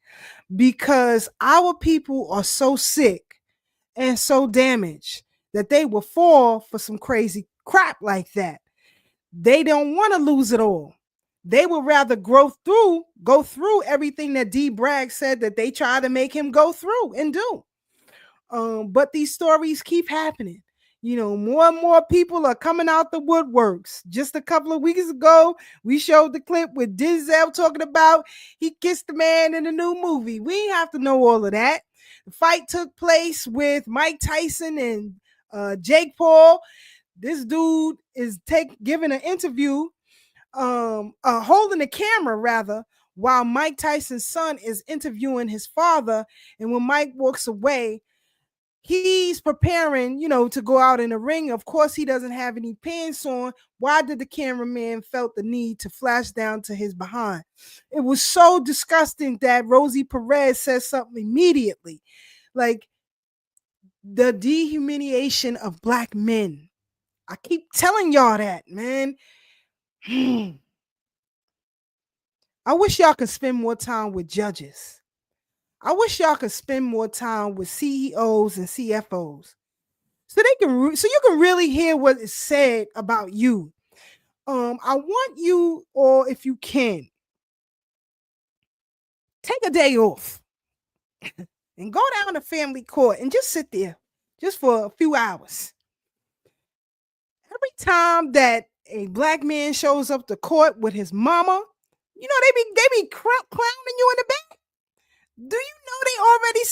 because our people are so sick and so damaged that they will fall for some crazy crap like that. They don't want to lose it all. They would rather go through everything that D. Bragg said that they try to make him go through and do. But these stories keep happening. More and more people are coming out the woodworks. Just a couple of weeks ago, we showed the clip with Denzel talking about he kissed the man in the new movie. We didn't have to know all of that. The fight took place with Mike Tyson and Jake Paul. This dude is giving an interview, holding the camera rather, while Mike Tyson's son is interviewing his father. And when Mike walks away, he's preparing, to go out in the ring. Of course, he doesn't have any pants on. Why did the cameraman felt the need to flash down to his behind? It was so disgusting that Rosie Perez said something immediately, like the dehumaniation of Black men. I keep telling y'all that, man. I wish y'all could spend more time with judges. I wish y'all could spend more time with CEOs and CFOs, so you can really hear what is said about you. I want you, or if you can, take a day off and go down to family court and just sit there just for a few hours. Every time that a Black man shows up to court with his mama, they be clowning you in the back. Do you know they already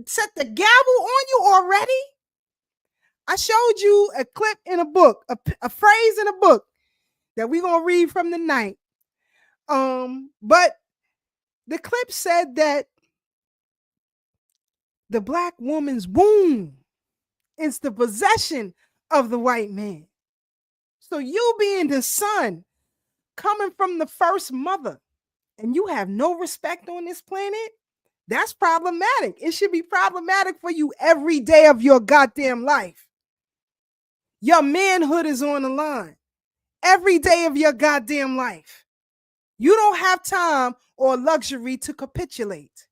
set the gavel on you already? I showed you a clip in a book, a phrase in a book that we're gonna read from the night. But the clip said that the Black woman's womb is the possession of the white man. So you being the son coming from the first mother, and you have no respect on this planet, that's problematic. It should be problematic for you every day of your goddamn life. Your manhood is on the line every day of your goddamn life. You don't have time or luxury to capitulate,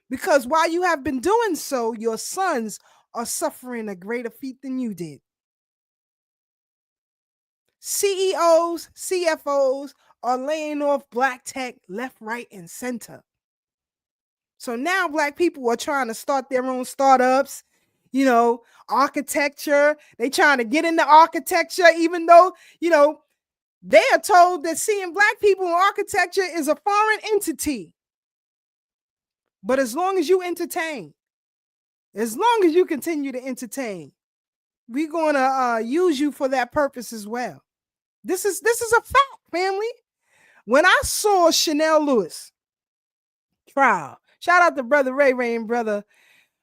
because while you have been doing so, your sons are suffering a greater feat than you did. CEOs, CFOs are laying off Black tech left, right, and center. So now Black people are trying to start their own startups, architecture. They trying to get into architecture, even though, they are told that seeing Black people in architecture is a foreign entity. But as long as you entertain, as long as you continue to entertain, we're going to use you for that purpose as well. This is a fact, family. When I saw Chanel Lewis trial, shout out to Brother Ray Ray and Brother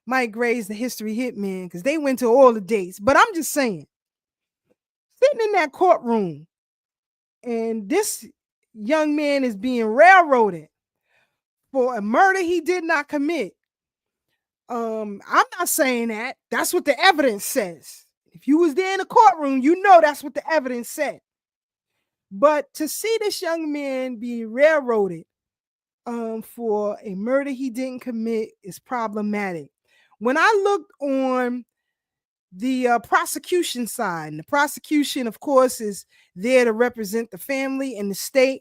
Mike Graves, the history hitman, because they went to all the dates. But I'm just saying, sitting in that courtroom, and this young man is being railroaded for a murder he did not commit. I'm not saying that. That's what the evidence says. If you was there in the courtroom, that's what the evidence said. But to see this young man be railroaded for a murder he didn't commit is problematic. When I looked on the prosecution side, and the prosecution, of course, is there to represent the family and the state.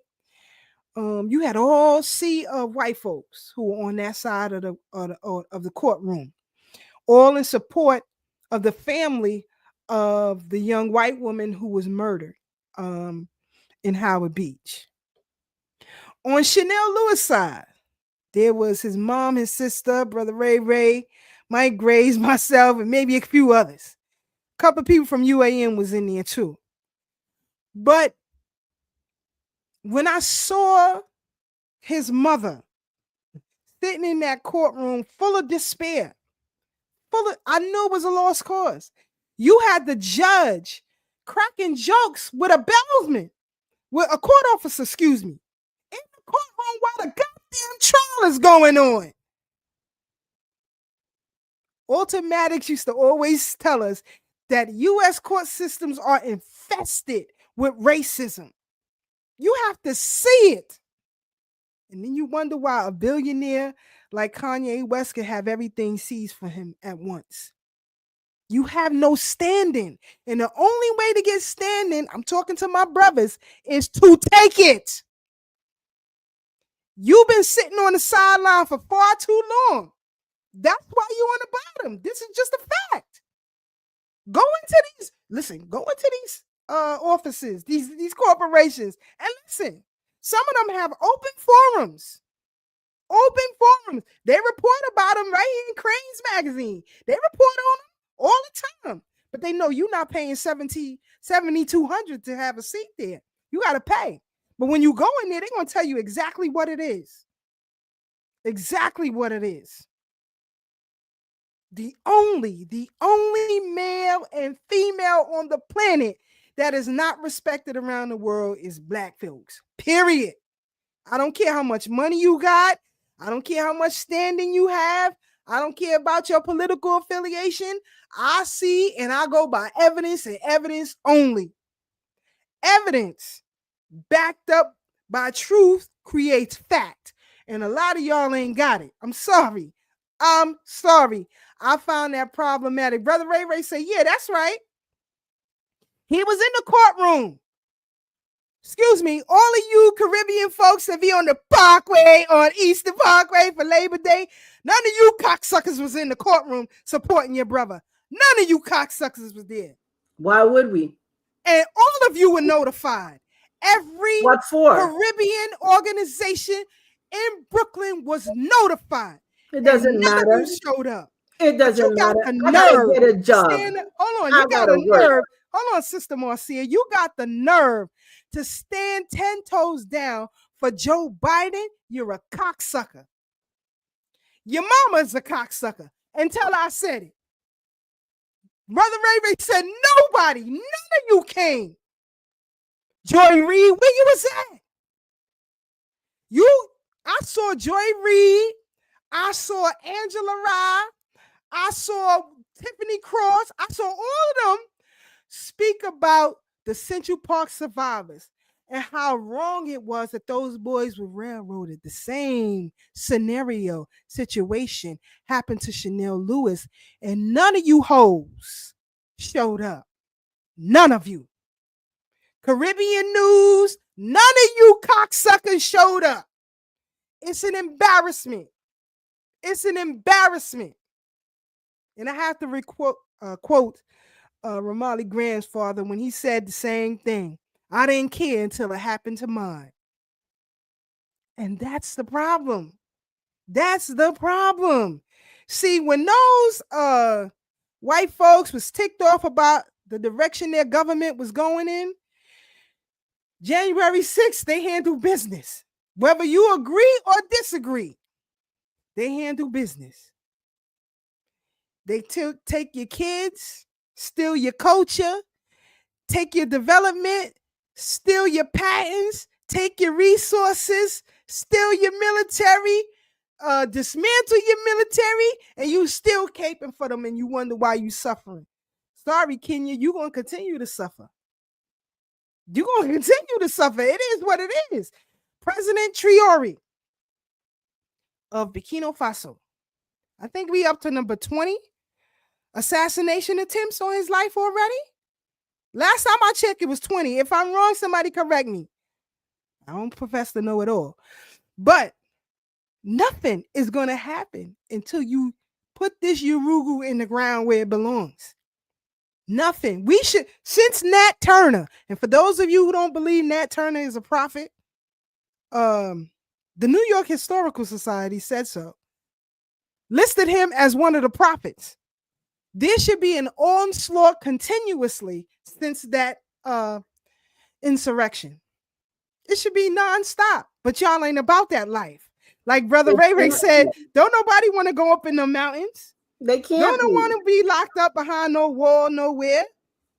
You had all sea of white folks who were on that side of the courtroom, all in support of the family of the young white woman who was murdered in Howard Beach. On Chanel Lewis' side, there was his mom, his sister, Brother Ray Ray, Mike Graves, myself, and maybe a few others. couple of people from UAN was in there too. But when I saw his mother sitting in that courtroom full of despair, I knew it was a lost cause. You had the judge cracking jokes with a bellsman, with a court officer, excuse me, in the courtroom while the goddamn trial is going on. Automatics used to always tell us that U.S. court systems are infested with racism. You have to see it. And then you wonder why a billionaire like Kanye West could have everything seized for him at once. You have no standing. And the only way to get standing, I'm talking to my brothers, is to take it. You've been sitting on the sideline for far too long. That's why you're on the bottom. This is just a fact. Go into these offices, these corporations, and listen. Some of them have open forums. They report about them right here in Crane's magazine. They report on them all the time. But they know you're not paying $7,200 to have a seat there. You got to pay. But when you go in there, they're going to tell you exactly what it is. Exactly what it is. The only male and female on the planet that is not respected around the world is black folks. Period. I don't care how much money you got. I don't care how much standing you have. I don't care about your political affiliation. I see and I go by evidence and evidence only. Evidence backed up by truth creates fact. And a lot of y'all ain't got it. I'm sorry. I found that problematic. Brother Ray said, yeah, that's right. He was in the courtroom. Excuse me, all of you Caribbean folks that be on the Parkway, on Eastern Parkway for Labor Day, none of you cocksuckers was in the courtroom supporting your brother. None of you cocksuckers was there. Why would we? And all of you were notified. Every Caribbean organization in Brooklyn was notified. It doesn't matter. None of you showed up. It doesn't matter. I gotta get a job. Hold on, you got a nerve. Hold on, Sister Marcia. You got the nerve to stand 10 toes down for Joe Biden. You're a cocksucker. Your mama's a cocksucker until I said it. Brother Ray said nobody, none of you came. Joy Reid, where you was at? I saw Joy Reid. I saw Angela Rye. I saw Tiffany Cross. I saw all of them speak about the Central Park survivors and how wrong it was that those boys were railroaded. The same situation happened to Chanel Lewis, and none of you hoes showed up. None of you. Caribbean News, none of you cocksuckers showed up. It's an embarrassment. It's an embarrassment. And I have to quote Ramali Graham's father when he said the same thing. I didn't care until it happened to mine. And that's the problem. That's the problem. See, when those white folks was ticked off about the direction their government was going in, January 6th, they handle business. Whether you agree or disagree, they handle business. They take your kids, steal your culture, take your development, steal your patents, take your resources, steal your military, dismantle your military, and you still caping for them and you wonder why you suffering. Sorry, Kenya, you're going to continue to suffer. You're going to continue to suffer. It is what it is. President Traoré of Burkina Faso, I think we up to number 20 assassination attempts on his life already. Last time I checked, it was 20. If I'm wrong, somebody correct me. I don't profess to know it all. But nothing is going to happen until you put this Urugu in the ground where it belongs. Nothing. We should, since Nat Turner, and for those of you who don't believe Nat Turner is a prophet, the New York Historical Society said so. Listed him as one of the prophets. There should be an onslaught continuously since that insurrection. It should be nonstop, but y'all ain't about that life. Like Brother Ray Ray said, don't nobody want to go up in the mountains. They can't. Don't want to be locked up behind no wall nowhere.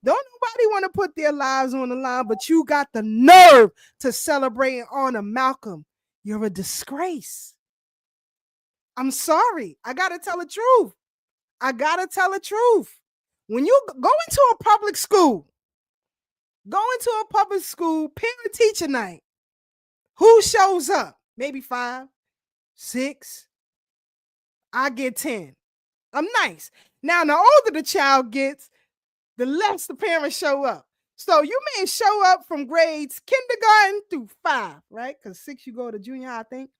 Don't nobody want to put their lives on the line, but you got the nerve to celebrate and honor Malcolm. You're a disgrace. I'm sorry. I got to tell the truth. I got to tell the truth. When you go into a public school, parent-teacher night, who shows up? Maybe 5, 6. I get 10. I'm nice. Now, the older the child gets, the less the parents show up. So you may show up from grades kindergarten through 5, right? Because 6 you go to junior high, I think.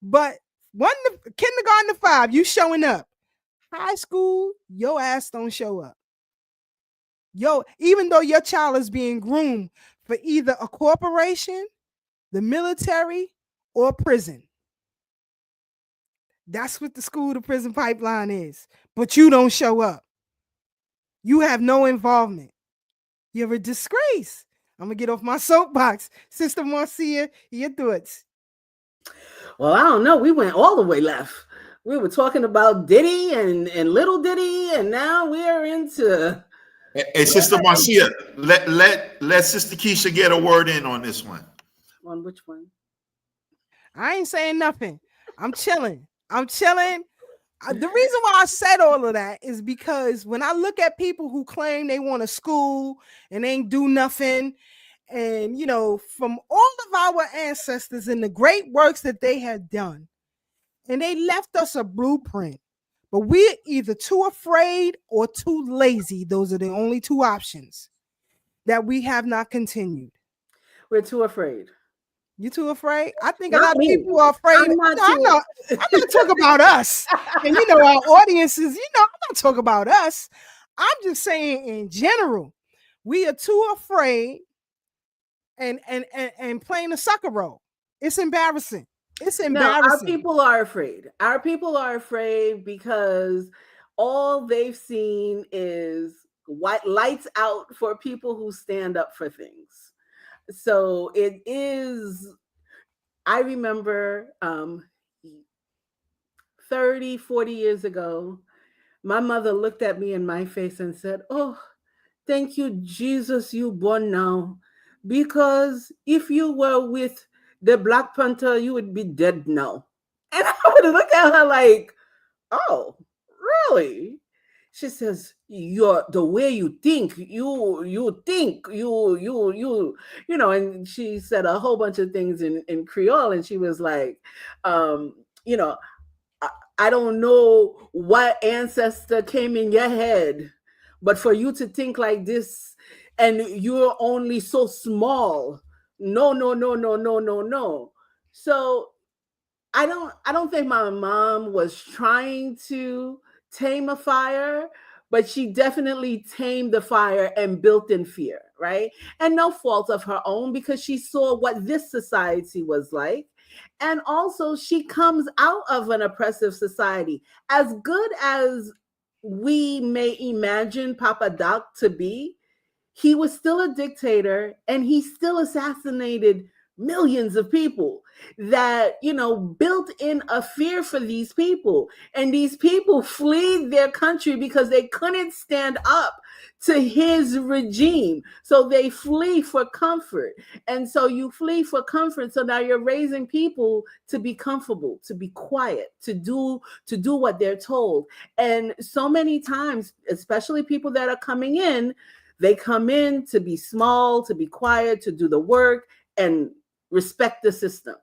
But kindergarten to 5, you showing up. High school, your ass don't show up. Even though your child is being groomed for either a corporation, the military, or prison. That's what the school to prison pipeline is. But you don't show up. You have no involvement. You're a disgrace. I'm going to get off my soapbox. Sister Marcia, your thoughts. Well, I don't know. We went all the way left. We were talking about Diddy and Little Diddy, and now we're into... Hey, Sister Marcia, let Sister Keisha get a word in on this one. On which one? I ain't saying nothing. I'm chilling. The reason why I said all of that is because when I look at people who claim they want to school and ain't do nothing, and from all of our ancestors and the great works that they had done, and they left us a blueprint, but we're either too afraid or too lazy. Those are the only two options that we have not continued. We're too afraid. You too afraid? I think a lot of people are afraid. I'm not talking about us. And our audiences, I'm not talking about us. I'm just saying in general, we are too afraid and playing the sucker role. It's embarrassing. It's embarrassing. No, our people are afraid. Our people are afraid because all they've seen is white lights out for people who stand up for things. So it is, I remember 30, 40 years ago, my mother looked at me in my face and said, "Oh, thank you, Jesus, you born now. Because if you were with the Black Panther, you would be dead now." And I would look at her like, "Oh, really?" She says, the way you think, you think, and she said a whole bunch of things in Creole. And she was like, I don't know what ancestor came in your head, but for you to think like this and you're only so small. No. So I don't think my mom was trying to tame a fire, but she definitely tamed the fire and built in fear, right? And no fault of her own, because she saw what this society was like. And also she comes out of an oppressive society. As good as we may imagine Papa Doc to be, he was still a dictator, and he still assassinated millions of people that, built in a fear for these people. And these people fled their country because they couldn't stand up to his regime. So they flee for comfort. And so you flee for comfort. So now you're raising people to be comfortable, to be quiet, to do what they're told. And so many times, especially people that are coming in, they come in to be small, to be quiet, to do the work and respect the system.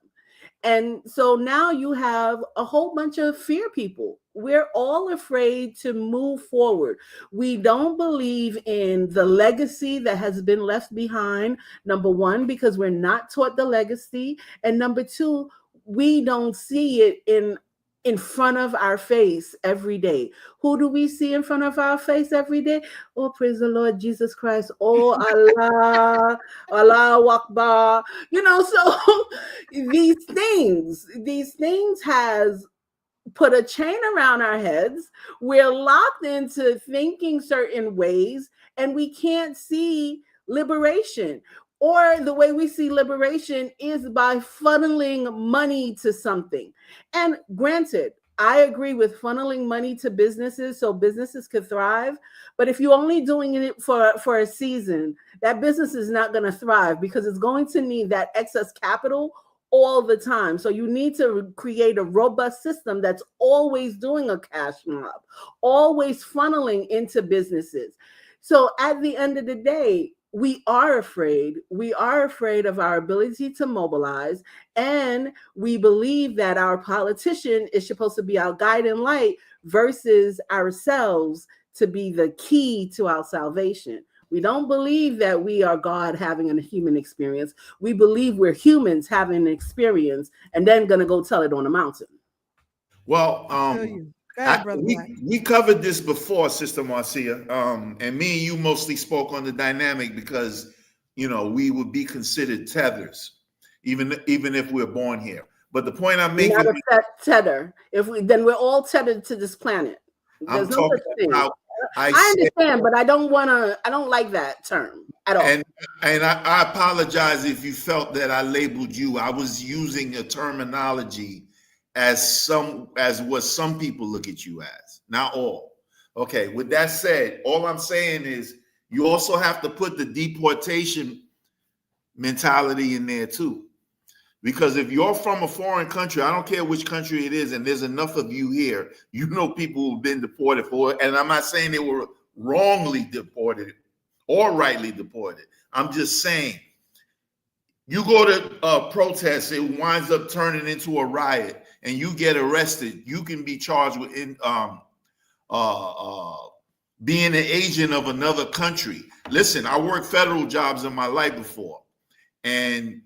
And so now you have a whole bunch of fear people. We're all afraid to move forward. We don't believe in the legacy that has been left behind. Number one, because we're not taught the legacy. And number two, we don't see it in front of our face every day. Who do we see in front of our face every day? Oh, praise the Lord Jesus Christ. Oh, Allah, Allah Akbar. So these things has put a chain around our heads. We're locked into thinking certain ways, and we can't see liberation. Or the way we see liberation is by funneling money to something. And granted, I agree with funneling money to businesses so businesses could thrive. But if you're only doing it for a season, that business is not going to thrive because it's going to need that excess capital all the time. So you need to create a robust system that's always doing a cash mob, always funneling into businesses. So at the end of the day, we are afraid. We are afraid of our ability to mobilize. And we believe that our politician is supposed to be our guiding light versus ourselves to be the key to our salvation. We don't believe that we are God having a human experience. We believe we're humans having an experience and then going to go tell it on a mountain. Well, Go ahead, Brother Black. we covered this before, Sister Marcia, and me and you mostly spoke on the dynamic because, you know, we would be considered tethers, even if we're born here. But the point I'm making, not a tether. Then we're all tethered to this planet. There's no such thing. I understand, but I don't like that term at all. And I apologize if you felt that I labeled you. I was using a terminology as what some people look at you as, not all. Okay, with that said, all I'm saying is you also have to put the deportation mentality in there too. Because if you're from a foreign country, I don't care which country it is, and there's enough of you here, you know people who've been deported for it. And I'm not saying they were wrongly deported or rightly deported. I'm just saying, you go to a protest, it winds up turning into a riot, and you get arrested. You can be charged with being an agent of another country. Listen, I worked federal jobs in my life before, and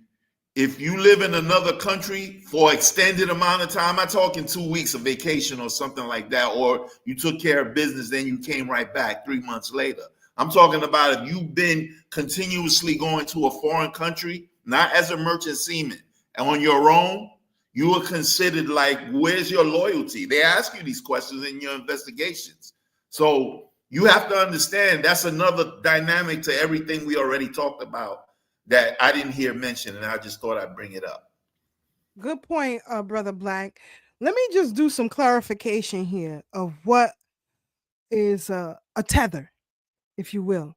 if you live in another country for extended amount of time, I'm talking 2 weeks of vacation or something like that, or you took care of business, then you came right back 3 months later. I'm talking about if you've been continuously going to a foreign country, not as a merchant seaman, and on your own, you are considered like, where's your loyalty? They ask you these questions in your investigations. So you have to understand that's another dynamic to everything we already talked about that I didn't hear mentioned, and I just thought I'd bring it up. Good point, Brother Black. Let me just do some clarification here of what is a tether, if you will.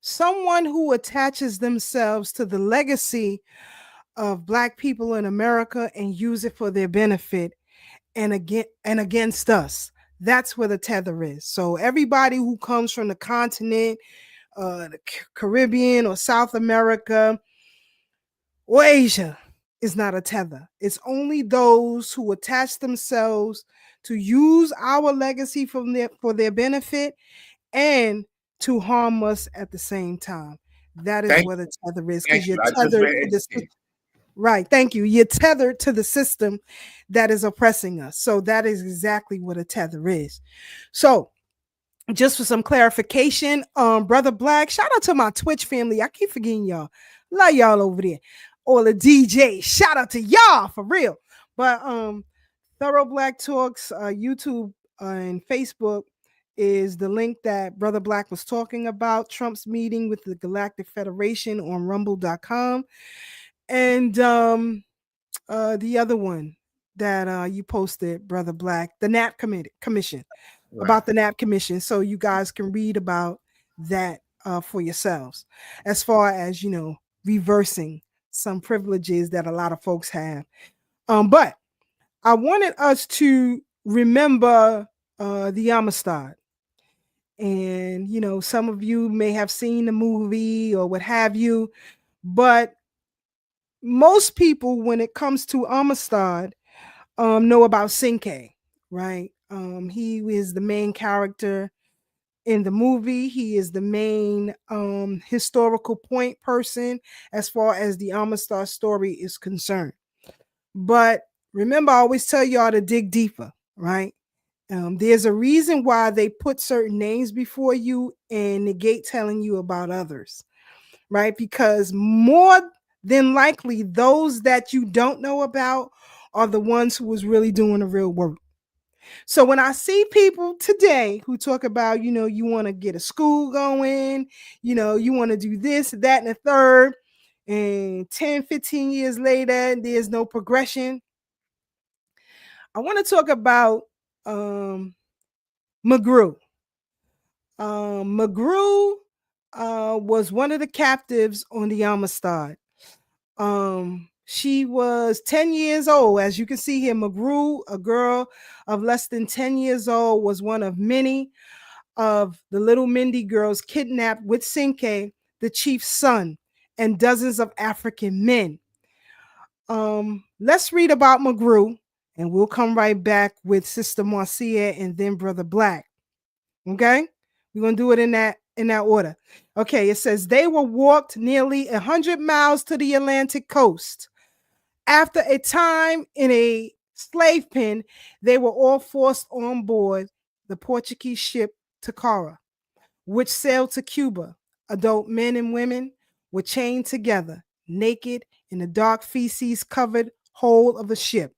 Someone who attaches themselves to the legacy of Black people in America and use it for their benefit and against us. That's where the tether is. So everybody who comes from the continent, the Caribbean or South America or Asia is not a tether. It's only those who attach themselves to use our legacy for their benefit and to harm us at the same time. That is where the tether is, because you're tethered to the system. Right. Thank you. You're tethered to the system that is oppressing us. So that is exactly what a tether is. So just for some clarification, Brother Black, shout out to my Twitch family. I keep forgetting y'all. Love y'all over there. All the DJs. Shout out to y'all for real. But Thorough Black Talks, YouTube and Facebook is the link that Brother Black was talking about. Trump's meeting with the Galactic Federation on rumble.com. And the other one that you posted, Brother Black, the NAP commission. Right. About the NAP commission, so you guys can read about that for yourselves, as far as, you know, reversing some privileges that a lot of folks have. But I wanted us to remember the Amistad. And, you know, some of you may have seen the movie or what have you, but most people, when it comes to Amistad, know about Cinque, right? He is the main character in the movie. He is the main historical point person as far as the Amistad story is concerned. But remember, I always tell y'all to dig deeper, right? There's a reason why they put certain names before you and negate telling you about others, right? Because more than likely, those that you don't know about are the ones who was really doing the real work. So when I see people today who talk about, you want to get a school going, you want to do this, that, and the third, and 10, 15 years later, there's no progression. I want to talk about McGrew. McGrew was one of the captives on the Amistad. She was 10 years old. As you can see here, McGrew, a girl of less than 10 years old, was one of many of the little Mindy girls kidnapped with Sinke, the chief's son, and dozens of African men. Let's read about McGrew, and we'll come right back with Sister Marcia and then Brother Black. Okay? We're going to do it in that order. Okay, it says they were walked nearly 100 miles to the Atlantic coast. After a time in a slave pen, they were all forced on board the Portuguese ship Takara, which sailed to Cuba. Adult men and women were chained together, naked in the dark feces covered hold of the ship.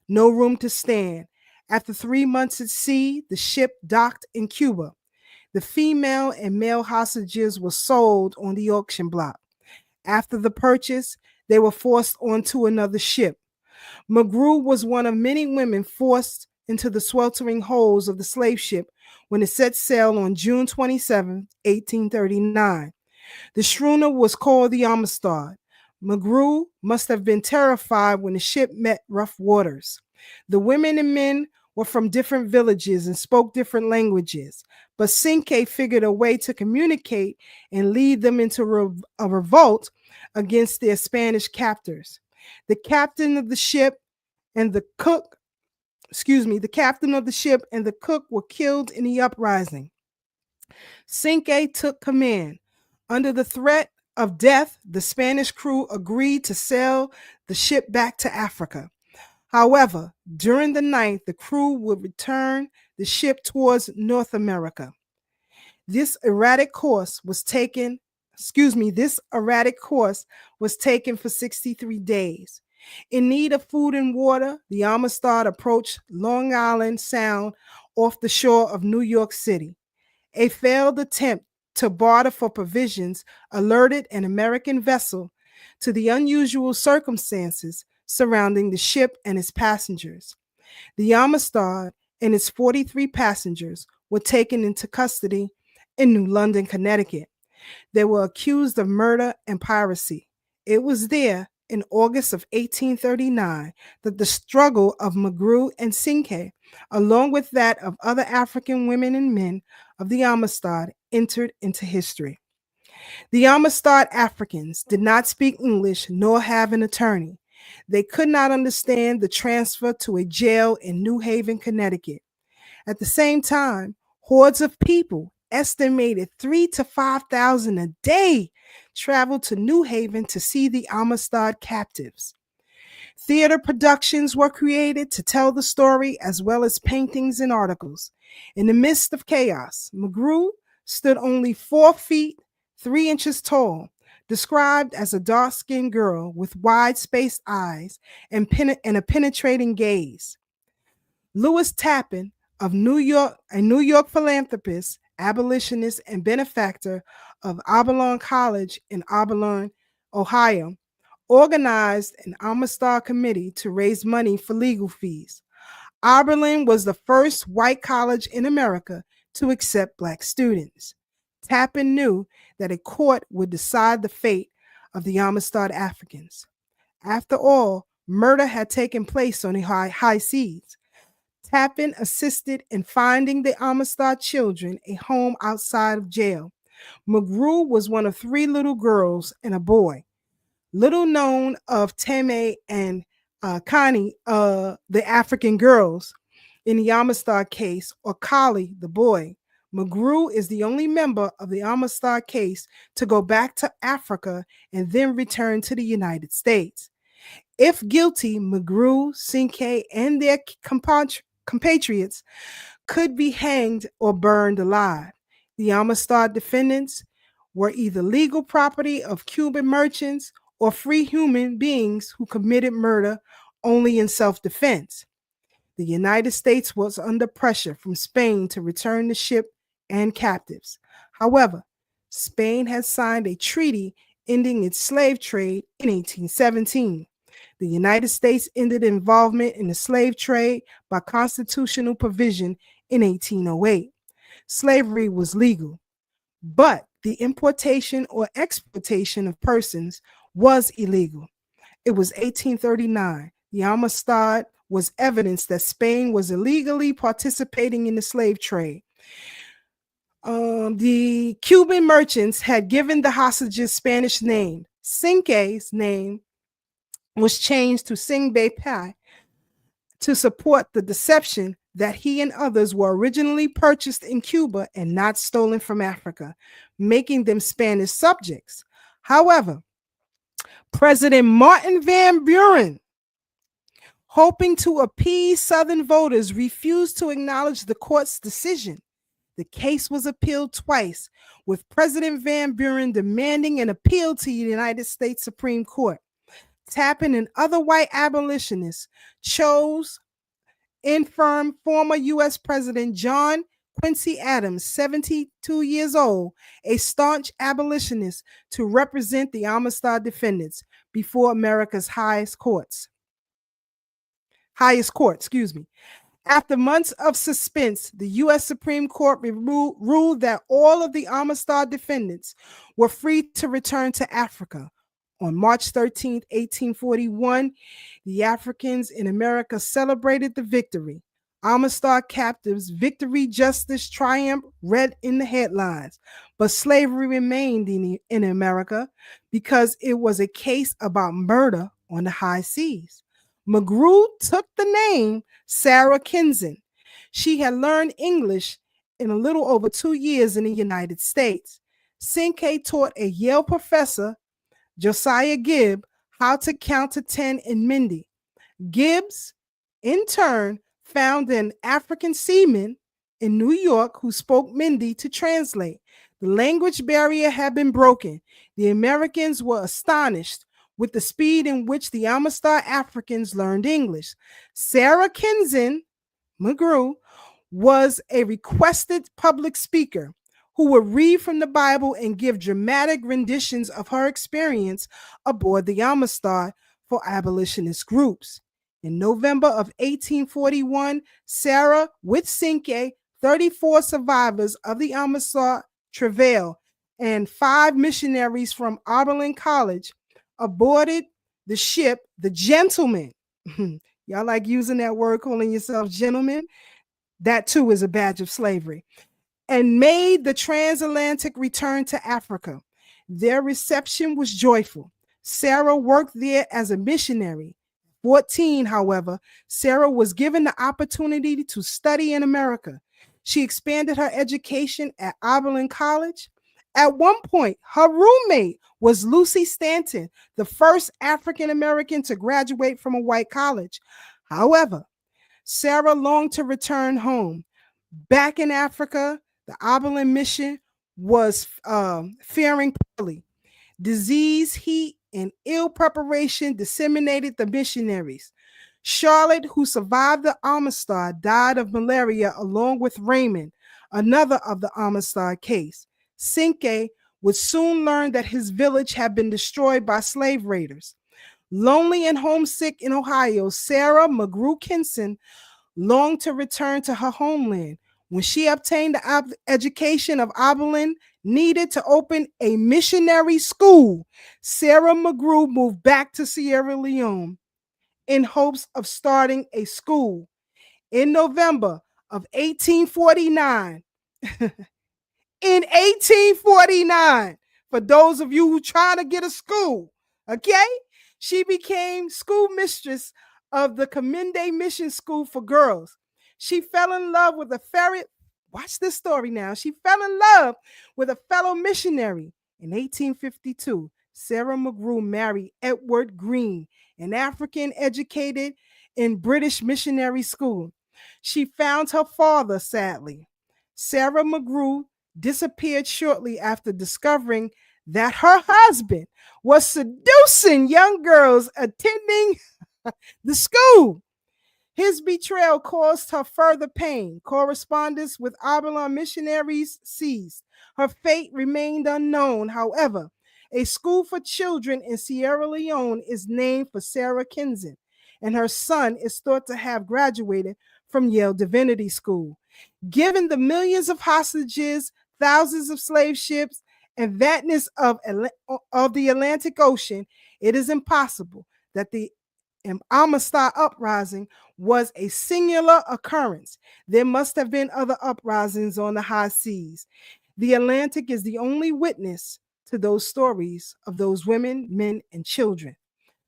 No room to stand. After 3 months at sea, the ship docked in Cuba. The female and male hostages were sold on the auction block. After the purchase, they were forced onto another ship. McGrew was one of many women forced into the sweltering holds of the slave ship when it set sail on June 27, 1839. The schooner was called the Amistad. McGrew must have been terrified when the ship met rough waters. The women and men were from different villages and spoke different languages, but Sinke figured a way to communicate and lead them into a revolt against their Spanish captors. The captain of the ship and the cook were killed in the uprising. Sinke took command. Under the threat of death, the Spanish crew agreed to sail the ship back to Africa. However, during the night, the crew would return the ship towards North America. This erratic course was taken for 63 days. In need of food and water, the Amistad approached Long Island Sound off the shore of New York City. A failed attempt to barter for provisions alerted an American vessel to the unusual circumstances surrounding the ship and its passengers. The Amistad and its 43 passengers were taken into custody in New London, Connecticut. They were accused of murder and piracy. It was there in August of 1839 that the struggle of McGrew and Sinke, along with that of other African women and men of the Amistad, entered into history. The Amistad Africans did not speak English nor have an attorney. They could not understand the transfer to a jail in New Haven, Connecticut. At the same time, hordes of people, estimated 3,000 to 5,000 a day, traveled to New Haven to see the Amistad captives. Theater productions were created to tell the story, as well as paintings and articles. In the midst of chaos, McGrew stood only 4 feet 3 inches tall, described as a dark-skinned girl with wide-spaced eyes and a penetrating gaze. Lewis Tappan of New York, a New York philanthropist, abolitionist, and benefactor of Avalon College in Avalon, Ohio, organized an Amistad committee to raise money for legal fees. Oberlin was the first white college in America to accept Black students. Tappan knew that a court would decide the fate of the Amistad Africans. After all, murder had taken place on the high seas. Tappan assisted in finding the Amistad children a home outside of jail. McGrew was one of 3 little girls and a boy. Little known of Teme and Connie, the African girls, in the Amistad case, or Kali, the boy. McGrew is the only member of the Amistad case to go back to Africa and then return to the United States. If guilty, McGrew, Sinke, and their compatriots could be hanged or burned alive. The Amistad defendants were either legal property of Cuban merchants or free human beings who committed murder only in self-defense. The United States was under pressure from Spain to return the ship and captives. However, Spain had signed a treaty ending its slave trade in 1817. The United States ended involvement in the slave trade by constitutional provision in 1808. Slavery was legal, but the importation or exportation of persons was illegal. It was 1839. The Amistad was evidence that Spain was illegally participating in the slave trade. The Cuban merchants had given the hostages Spanish name. Cinque's name was changed to Singbe Pai to support the deception that he and others were originally purchased in Cuba and not stolen from Africa, making them Spanish subjects. However, President Martin Van Buren, hoping to appease Southern voters, refused to acknowledge the court's decision. The case was appealed twice, with President Van Buren demanding an appeal to the United States Supreme Court. Tappan and other white abolitionists chose infirm former U.S. President John Quincy Adams, 72 years old, a staunch abolitionist, to represent the Amistad defendants before America's highest court. After months of suspense, the U.S. Supreme Court ruled that all of the Amistad defendants were free to return to Africa. On March 13, 1841, the Africans in America celebrated the victory. Amistad captives' victory, justice, triumph read in the headlines, but slavery remained in America because it was a case about murder on the high seas. McGrew took the name Sarah Kinson. She had learned English in a little over 2 years in the United States. Cinque taught a Yale professor, Josiah Gibb, how to count to 10 in Mindy. Gibbs, in turn, found an African seaman in New York who spoke Mindy to translate. The language barrier had been broken. The Americans were astonished with the speed in which the Amistad Africans learned English. Sarah Kinson McGrew was a requested public speaker who would read from the Bible and give dramatic renditions of her experience aboard the Amistad for abolitionist groups. In November of 1841, Sarah, with Cinque, 34 survivors of the Amistad travail, and 5 missionaries from Oberlin College aborted the ship, the Gentleman. Y'all like using that word, calling yourselves gentlemen? That too is a badge of slavery. And made the transatlantic return to Africa. Their reception was joyful. Sarah worked there as a missionary. 14, however, Sarah was given the opportunity to study in America. She expanded her education at Oberlin College. At one point, her roommate was Lucy Stanton, the first African American to graduate from a white college. However, Sarah longed to return home. Back in Africa, the Oberlin mission was faring poorly. Disease, heat, and ill preparation disseminated the missionaries. Charlotte, who survived the Amistad, died of malaria along with Raymond, another of the Amistad case. Cinque would soon learn that his village had been destroyed by slave raiders. Lonely and homesick in Ohio, Sarah McGrew Kinson longed to return to her homeland. When she obtained the education of Oberlin needed to open a missionary school, Sarah McGrew moved back to Sierra Leone in hopes of starting a school. In November of 1849, in 1849, for those of you who trying to get a school, okay, she became school mistress of the Commende Mission School for Girls. She fell in love with a ferret. Watch this story now. She fell in love with a fellow missionary. In 1852, Sarah McGrew married Edward Green, an African educated in British missionary school. She found her father, sadly. Sarah McGrew disappeared shortly after discovering that her husband was seducing young girls attending the school. His betrayal caused her further pain. Correspondence with Abalone missionaries ceased. Her fate remained unknown. However, a school for children in Sierra Leone is named for Sarah Kinzen, and her son is thought to have graduated from Yale Divinity School. Given the millions of hostages, thousands of slave ships, and vastness of the Atlantic Ocean, it is impossible that the Amistad uprising was a singular occurrence. There must have been other uprisings on the high seas. The Atlantic is the only witness to those stories of those women, men, and children.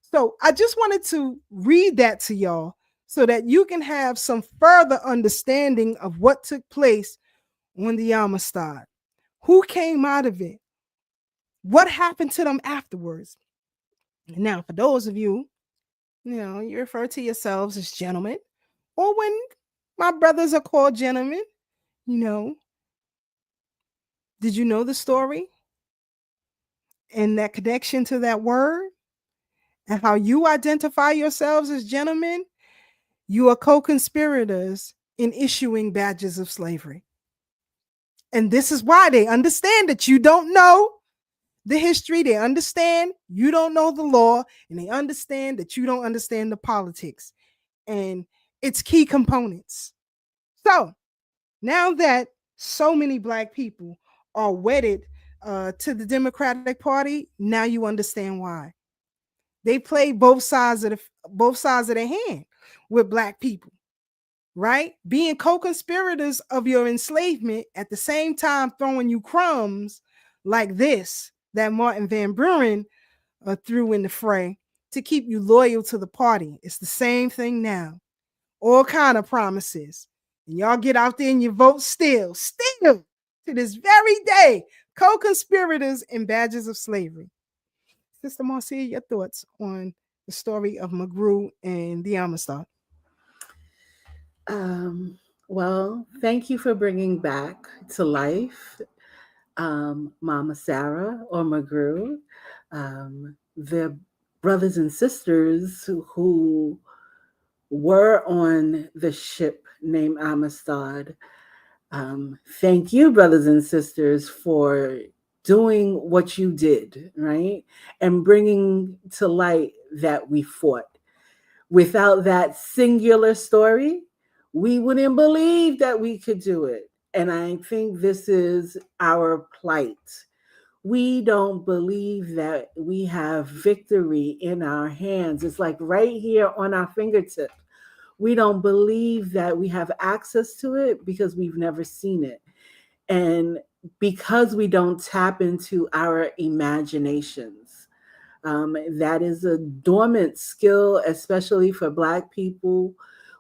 So I just wanted to read that to y'all so that you can have some further understanding of what took place on the Amistad. Who came out of it? What happened to them afterwards? Now, for those of you, you refer to yourselves as gentlemen, or when my brothers are called gentlemen, did you know the story and that connection to that word and how you identify yourselves as gentlemen? You are co-conspirators in issuing badges of slavery. And this is why they understand that you don't know the history, they understand you don't know the law, and they understand that you don't understand the politics and its key components. So now that so many Black people are wedded to the Democratic Party, now you understand why. They play both sides of the hand with Black people, right? Being co-conspirators of your enslavement at the same time throwing you crumbs like this that Martin Van Buren threw in the fray to keep you loyal to the party. It's the same thing now. All kind of promises. And y'all get out there and you vote still to this very day, co-conspirators and badges of slavery. Sister Marcia, your thoughts on the story of McGrew and the Amistad? Well, thank you for bringing back to life Mama Sarah or McGrew, the brothers and sisters who were on the ship named Amistad. Thank you, brothers and sisters, for doing what you did, right? And bringing to light that we fought. Without that singular story, we wouldn't believe that we could do it. And I think this is our plight. We don't believe that we have victory in our hands. It's like right here on our fingertip. We don't believe that we have access to it because we've never seen it. And because we don't tap into our imaginations. That is a dormant skill, especially for Black people.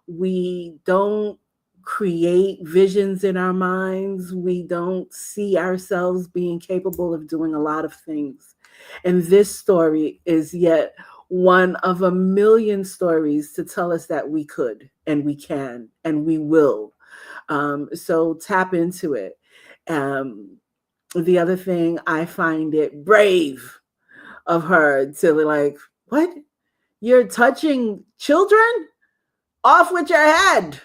We don't create visions in our minds. We don't see ourselves being capable of doing a lot of things. And this story is yet one of a million stories to tell us that we could and we can and we will. So tap into it. The other thing, I find it brave of her to like, what? You're touching children? Off with your head.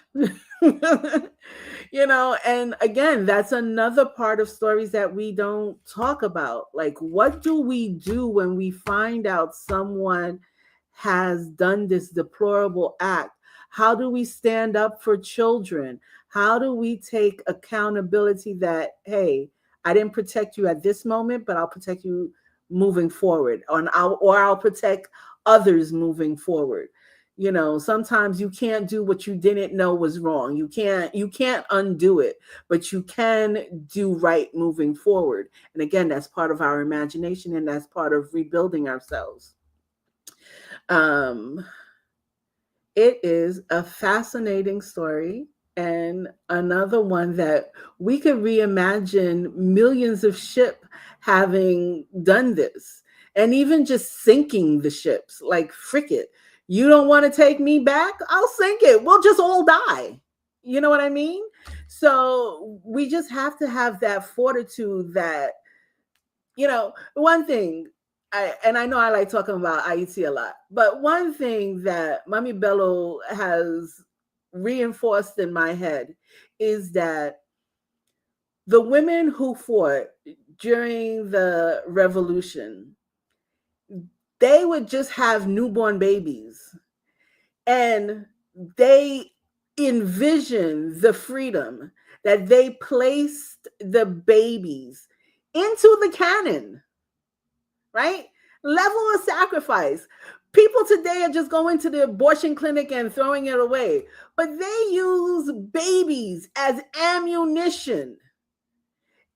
And again, that's another part of stories that we don't talk about. Like, what do we do when we find out someone has done this deplorable act? How do we stand up for children? How do we take accountability that, hey, I didn't protect you at this moment, but I'll protect you moving forward, or I'll protect others moving forward. Sometimes you can't do what you didn't know was wrong. You can't undo it, but you can do right moving forward. And again, that's part of our imagination, and that's part of rebuilding ourselves. It is a fascinating story, and another one that we could reimagine millions of ships having done this, and even just sinking the ships. Like, frick it. You don't want to take me back? I'll sink it. We'll just all die. You know what I mean? So we just have to have that fortitude that, one thing, I know I like talking about Haiti a lot, but one thing that Mami Bello has reinforced in my head is that the women who fought during the revolution, they would just have newborn babies, and they envisioned the freedom that they placed the babies into the cannon, right? Level of sacrifice. People today are just going to the abortion clinic and throwing it away, but they use babies as ammunition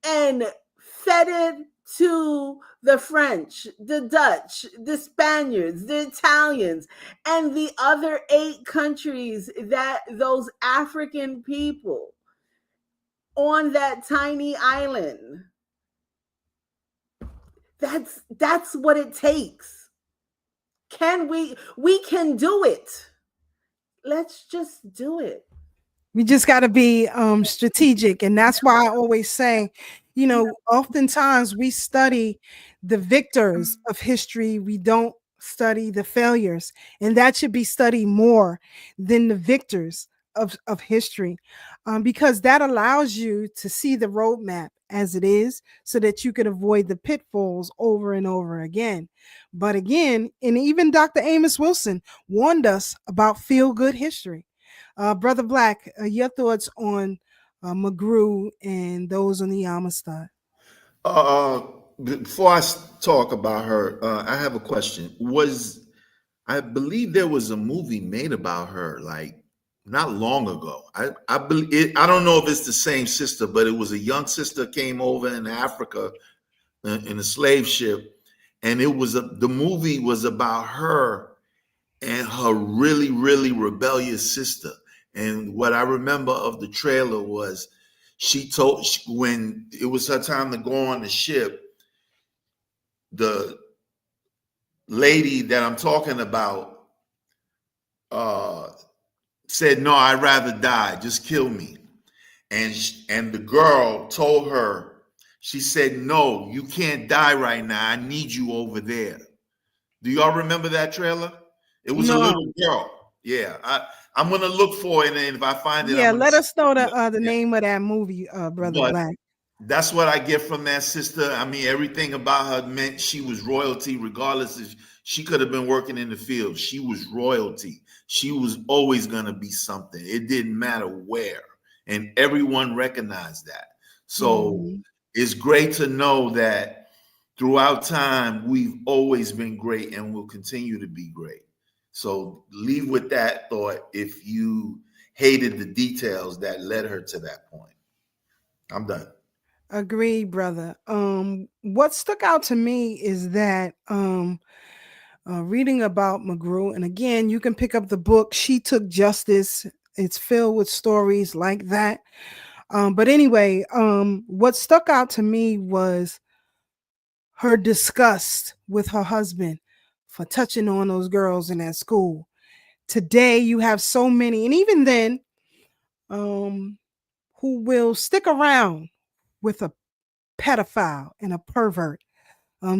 and fed it to the French, the Dutch, the Spaniards, the Italians, and the other 8 countries that those African people on that tiny island. That's what it takes. We can do it. Let's just do it. We just got to be strategic. And that's why I always say, you know, oftentimes we study the victors of history. We don't study the failures. And that should be studied more than the victors of history, because that allows you to see the roadmap as it is so that you can avoid the pitfalls over and over again. But again, and even Dr. Amos Wilson warned us about feel-good history. Brother Black, your thoughts on McGrew and those on the Amistad? Before I talk about her, I have a question. I believe there was a movie made about her, like not long ago. I believe I don't know if it's the same sister, but it was a young sister came over in Africa in a slave ship, and the movie was about her and her really, really rebellious sister. And what I remember of the trailer was when it was her time to go on the ship, the lady that I'm talking about said, "No, I'd rather die. Just kill me." And the girl told her, she said, "No, you can't die right now. I need you over there." Do y'all remember that trailer? It was a little girl. Yeah, I'm gonna look for it, and if I find it, let us know the name of that movie, Brother Black. That's what I get from that sister. I mean, everything about her meant she was royalty, regardless if she could have been working in the field. She was royalty. She was always gonna be something. It didn't matter where, and everyone recognized that. So it's great to know that throughout time, we've always been great and will continue to be great. So leave with that thought if you hated the details that led her to that point. I'm done. Agreed, brother. What stuck out to me is that reading about McGrew, and again, you can pick up the book, She Took Justice. It's filled with stories like that. But anyway, what stuck out to me was her disgust with her husband for touching on those girls in that school. Today, you have so many, and even then, who will stick around with a pedophile and a pervert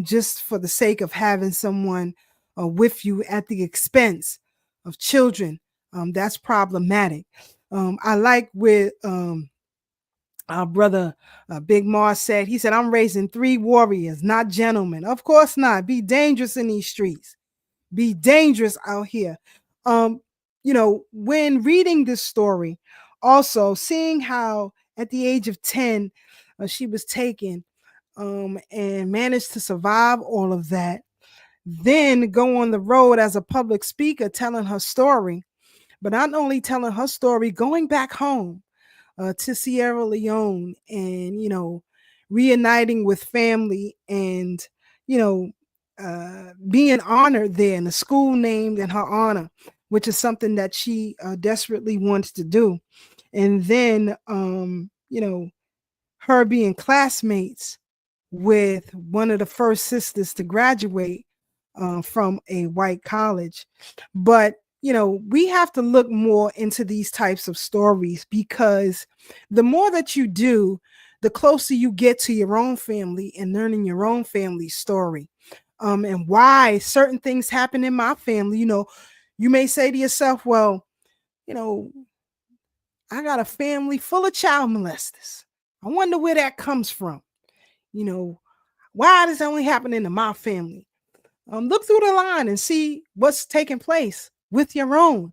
just for the sake of having someone with you at the expense of children. That's problematic. I like what our brother Big Mars said. He said, "I'm raising 3 warriors, not gentlemen." Of course not. Be dangerous in these streets. Be dangerous out here. You know, when reading this story, also seeing how at the age of 10, she was taken and managed to survive all of that, then go on the road as a public speaker telling her story, but not only telling her story, going back home to Sierra Leone and, you know, reuniting with family and, you know, being honored there in a school named in her honor, which is something that she desperately wants to do. And then, you know, her being classmates with one of the first sisters to graduate from a white college. But, you know, we have to look more into these types of stories, because the more that you do, the closer you get to your own family and learning your own family story. And why certain things happen in my family. You know, you may say to yourself, well, you know, I got a family full of child molesters. I wonder where that comes from. You know, why does it only happen in my family? Look through the line and see what's taking place with your own.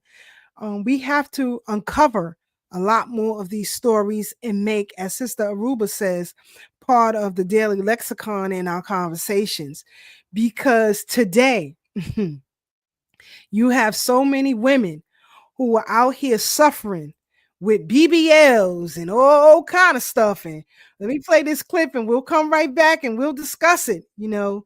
We have to uncover a lot more of these stories and make, as Sister Aruba says, part of the daily lexicon in our conversations. Because today, you have so many women who are out here suffering with BBLs and all kind of stuff. And let me play this clip and we'll come right back and we'll discuss it. You know,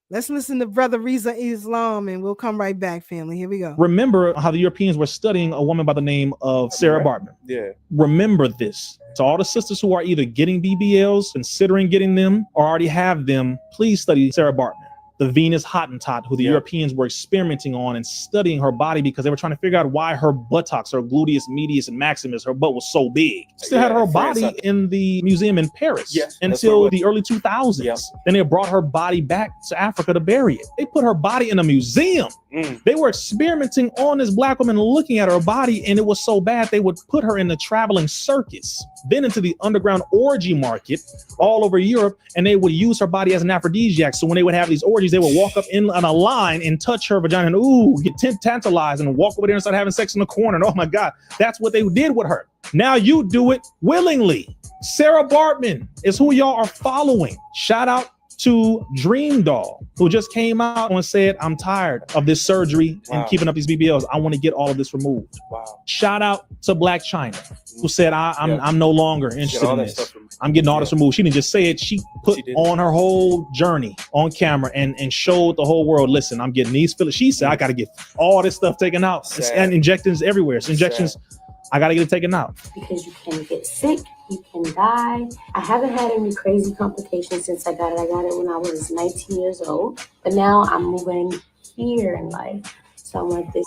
let's listen to Brother Reza Islam and we'll come right back, family. Here we go. Remember how the Europeans were studying a woman by the name of Sarah Bartman. Yeah. Remember this. To all the sisters who are either getting BBLs, considering getting them, or already have them, please study Sarah Bartman, the Venus Hottentot, who the Europeans were experimenting on and studying her body because they were trying to figure out why her buttocks, her gluteus medius and maximus, her butt was so big. Still had her body in the museum in Paris until the early 2000s. Then they brought her body back to Africa to bury it. They put her body in a museum. They were experimenting on this black woman, looking at her body, and it was so bad they would put her in the traveling circus, then into the underground orgy market all over Europe, and they would use her body as an aphrodisiac. So when they would have these orgies, they would walk up in on a line and touch her vagina and ooh, get tantalized and walk over there and start having sex in the corner. And oh my God, that's what they did with her. Now you do it willingly. Sarah Bartman is who y'all are following. Shout out to Dream Doll, who just came out and said, I'm tired of this surgery and keeping up these BBLs. I want to get all of this removed. Shout out to Black China, who said, I'm no longer interested in this. I'm getting all this removed. She didn't just say it. She put on her whole journey on camera and showed the whole world, listen, I'm getting these fillers. She said, I got to get all this stuff taken out. And injections everywhere. It's injections. I got to get it taken out. Because you can get sick, you can die. I haven't had any crazy complications since I got it. I got it when I was 19 years old. But now I'm moving here in life. So I want this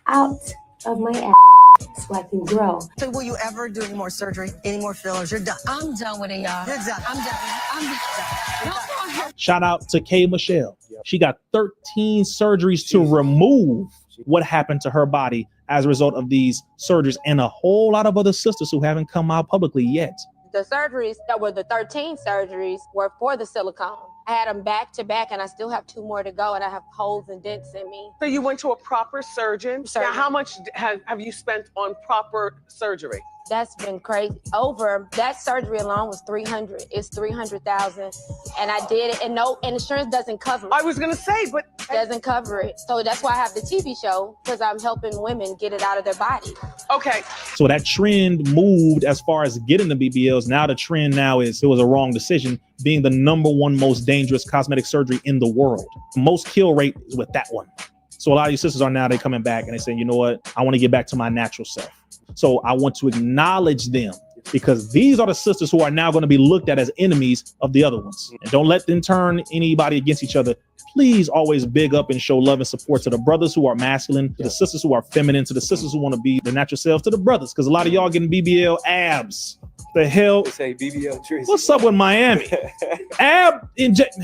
out of my ass so I can grow. So will you ever do any more surgery, any more fillers? You're done. I'm done with it, y'all. You're done. I'm done. I'm done. Shout out to K. Michelle. She got 13 surgeries to remove what happened to her body as a result of these surgeries, and a whole lot of other sisters who haven't come out publicly yet. The surgeries that were the 13 surgeries were for the silicone. I had them back to back and I still have 2 more to go and I have holes and dents in me. So you went to a proper surgeon. Now, how much have you spent on proper surgery? That's been crazy. Over that surgery alone was 300. It's 300,000, and I did it, and no, and insurance doesn't cover it. I was gonna say, but doesn't cover it. So that's why I have the TV show, because I'm helping women get it out of their body. Okay. So that trend moved as far as getting the BBLs. Now the trend now is it was a wrong decision, being the #1 most dangerous cosmetic surgery in the world. Most kill rate is with that one. So a lot of these sisters are now, they coming back and they saying, you know what, I want to get back to my natural self. So I want to acknowledge them, because these are the sisters who are now going to be looked at as enemies of the other ones. And don't let them turn anybody against each other. Please always big up and show love and support to the brothers who are masculine, to the sisters who are feminine, to the sisters who want to be the natural selves, to the brothers, because a lot of y'all getting BBL abs. The hell? Say BBL trees. What's up with Miami? Ab inject,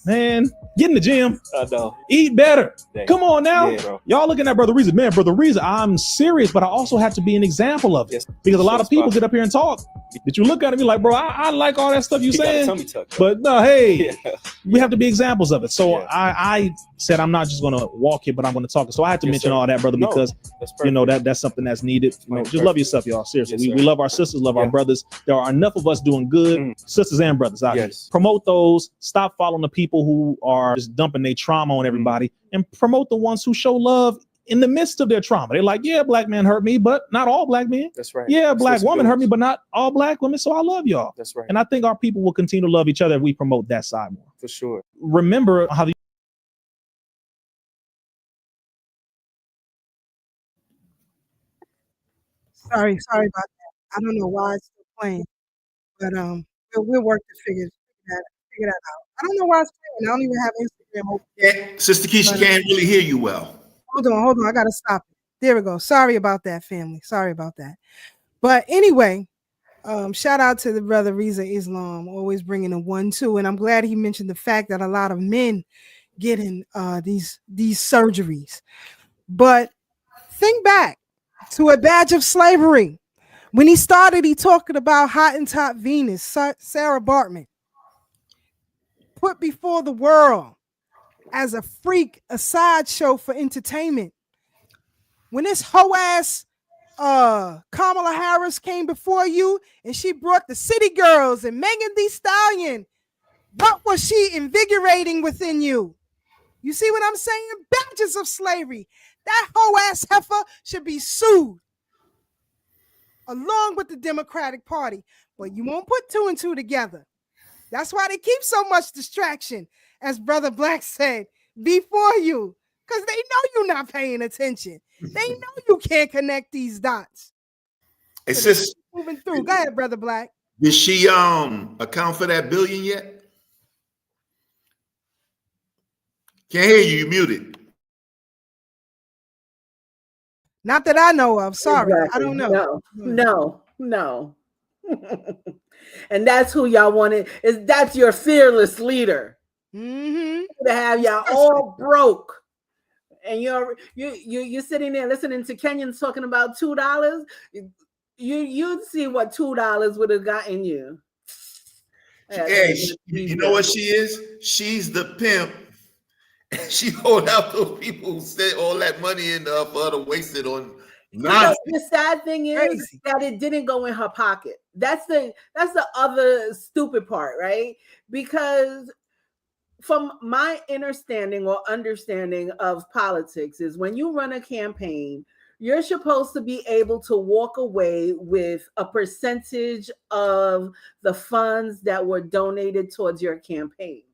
man. Get in the gym. No. Eat better. Dang. Come on now. Yeah, y'all looking at Brother Reza. Man, Brother Reza, I'm serious, but I also have to be an example of it. Because a lot of people get up here and talk. But you look at me like, bro, I like all that stuff you saying. But no, hey, we have to be examples of it. So I said I'm not just gonna walk it, but I'm gonna talk it. So I had to mention all that, brother, because you know that's something that's needed. You know, just love yourself, y'all. Seriously, we love our sisters, love our brothers. There are enough of us doing good, sisters and brothers out here. Promote those. Stop following the people who are just dumping their trauma on everybody, and promote the ones who show love in the midst of their trauma. They're like, yeah, black men hurt me, but not all black men. That's right. Yeah, black woman hurt me, but not all black women. So I love y'all. That's right. And I think our people will continue to love each other if we promote that side more. For sure. Remember how the Sorry about that. I don't know why it's still playing, but we'll work to figure that out. I don't know why it's playing. I don't even have Instagram open. Yeah, Sister Keisha can't really hear you well. Hold on. I gotta stop it. There we go. Sorry about that, family. Sorry about that. But anyway, shout out to the brother Reza Islam, always bringing a 1-2, and I'm glad he mentioned the fact that a lot of men getting these surgeries. But think back to a badge of slavery When he started, he talking about Hottentot Venus, Sarah Bartman, put before the world as a freak, a sideshow for entertainment. When this hoe ass Kamala Harris came before you and she brought the City Girls and Megan Thee Stallion, what was she invigorating within you? You see what I'm saying? Badges of slavery. That hoe ass heifer should be sued along with the Democratic Party. But you won't put two and two together. That's why they keep so much distraction, as Brother Black said, before you, because they know you're not paying attention. They know you can't connect these dots. It's So just moving through. Go ahead, Brother Black. Did she account for that billion yet? Can't hear you. You muted. Not that I know of. Sorry, Exactly. I don't know. No. And that's who y'all wanted. That's your fearless leader. Mm-hmm. To have y'all all broke, and you're sitting there listening to Kenyans talking about $2. You'd see what $2 would have gotten you. Hey, you know what she is? She's the pimp. She hold out those people who said all that money in for her to waste it on nonsense. The sad thing is that it didn't go in her pocket. That's the other stupid part, right? Because from my understanding of politics is when you run a campaign, you're supposed to be able to walk away with a percentage of the funds that were donated towards your campaign.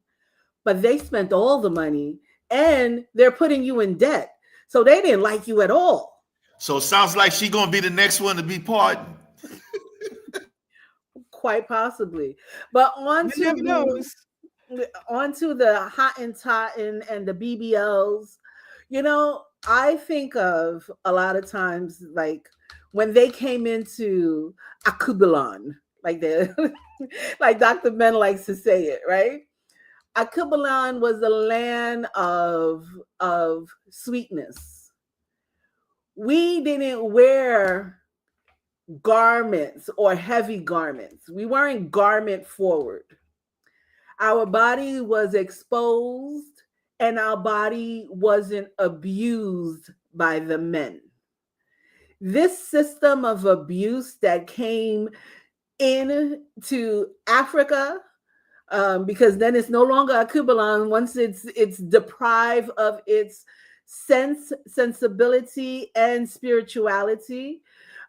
But they spent all the money and they're putting you in debt. So they didn't like you at all. So it sounds like she's going to be the next one to be pardoned. Quite possibly. But onto the Hottentot and the BBLs, I think of a lot of times like when they came into Akubalan, like like Dr. Ben likes to say it, right? Akubalan was a land of sweetness. We didn't wear garments or heavy garments. We weren't garment forward. Our body was exposed and our body wasn't abused by the men. This system of abuse that came into Africa, because then it's no longer a Kubalan once it's deprived of its sensibility and spirituality.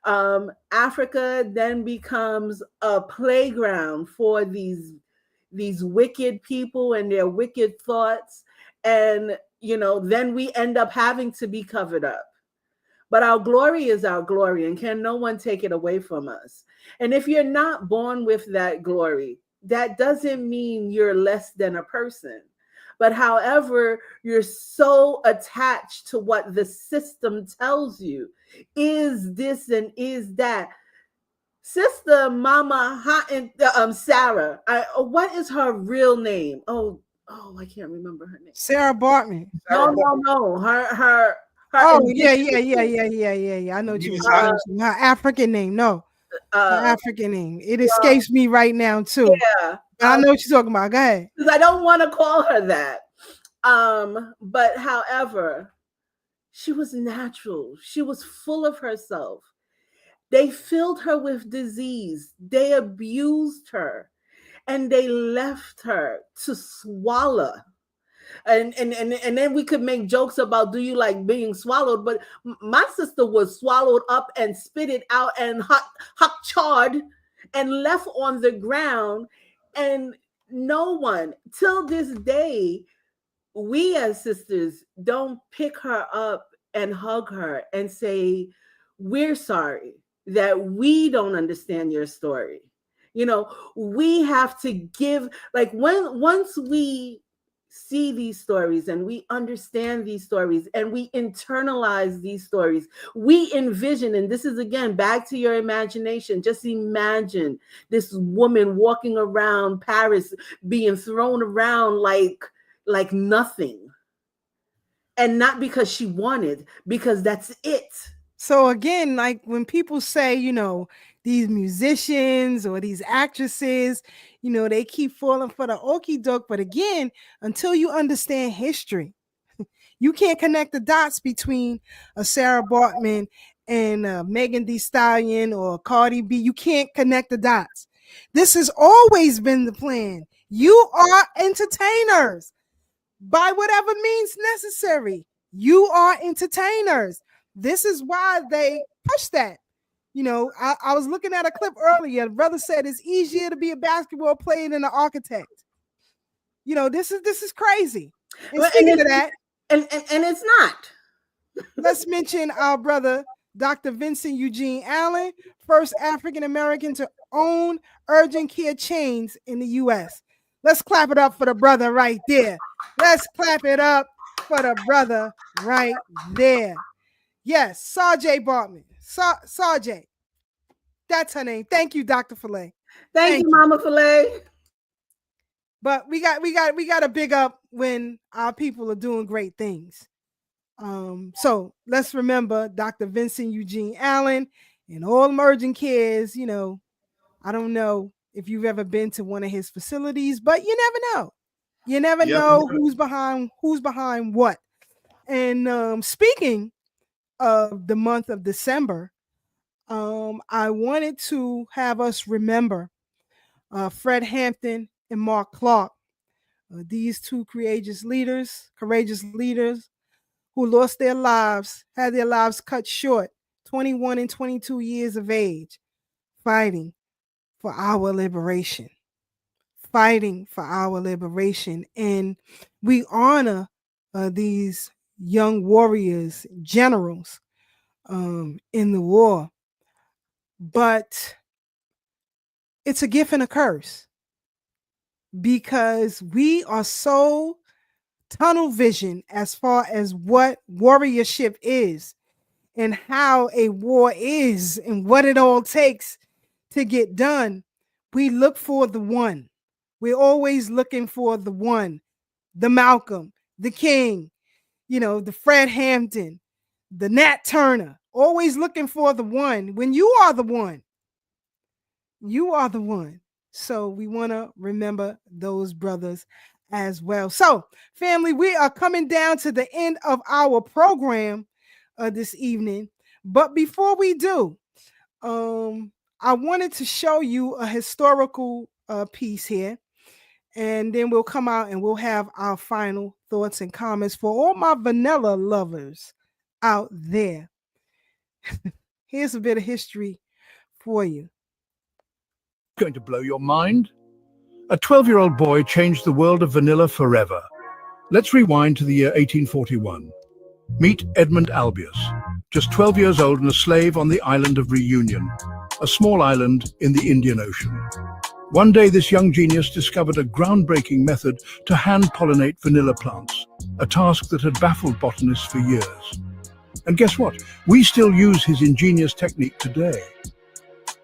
Africa then becomes a playground for these wicked people and their wicked thoughts, and then we end up having to be covered up. But our glory is our glory, and can no one take it away from us. And if you're not born with that glory, that doesn't mean you're less than a person. But however, you're so attached to what the system tells you is this and is that. Sister Mama Sarah, what is her real name? Oh, I can't remember her name. Sarah Bartman. No. Her. Oh, yeah. I know what you mean. Her African name. No. Her African name. It escapes me right now, too. Yeah. I know what you're talking about. Go ahead. Because I don't want to call her that. But however, she was natural. She was full of herself. They filled her with disease. They abused her. And they left her to swallow. And then we could make jokes about, do you like being swallowed? But my sister was swallowed up and spitted out and hot charred and left on the ground. And no one, till this day, we as sisters don't pick her up and hug her and say, we're sorry that we don't understand your story. We have to give, like once we see these stories and we understand these stories and we internalize these stories, we envision, and this is again back to your imagination. Just imagine this woman walking around Paris being thrown around like nothing, and not because she wanted, because that's it. So again, like when people say, these musicians or these actresses, you know, they keep falling for the okie doke. But again, until you understand history, you can't connect the dots between a Sarah Bartman and Megan Thee Stallion or Cardi B. You can't connect the dots. This has always been the plan. You are entertainers by whatever means necessary. You are entertainers. This is why they push that. You know, I was looking at a clip earlier. The brother said it's easier to be a basketball player than an architect. You know, this is crazy. And speaking of that, and it's not. Let's mention our brother, Dr. Vincent Eugene Allen, first African American to own urgent care chains in the U.S. Let's clap it up for the brother right there. Let's clap it up for the brother right there. Yes, Sarjay Bartman. Sarjay. That's her name. Thank you, Dr. Filet. Thank you, Mama Filet. But we got to big up when our people are doing great things. So let's remember Dr. Vincent Eugene Allen and all emerging cares. You know, I don't know if you've ever been to one of his facilities, but you never know. You never know who's behind what. And speaking of the month of December, I wanted to have us remember Fred Hampton and Mark Clark, these two courageous leaders who lost their lives, had their lives cut short, 21 and 22 years of age, fighting for our liberation. And we honor these young warriors, generals in the war. But it's a gift and a curse because we are so tunnel vision as far as what warriorship is and how a war is and what it all takes to get done. We look for the one. We're always looking for the one, the Malcolm, the King, you know, the Fred Hampton, the Nat Turner, always looking for the one when you are the one. You are the one. So we want to remember those brothers as well. So, family, we are coming down to the end of our program this evening. But before we do, I wanted to show you a historical piece here. And then we'll come out and we'll have our final thoughts and comments for all my vanilla lovers out there. Here's a bit of history for you. Going to blow your mind? A 12-year-old boy changed the world of vanilla forever. Let's rewind to the year 1841. Meet Edmund Albius, just 12 years old and a slave on the island of Reunion, a small island in the Indian Ocean. One day, this young genius discovered a groundbreaking method to hand-pollinate vanilla plants, a task that had baffled botanists for years. And guess what? We still use his ingenious technique today.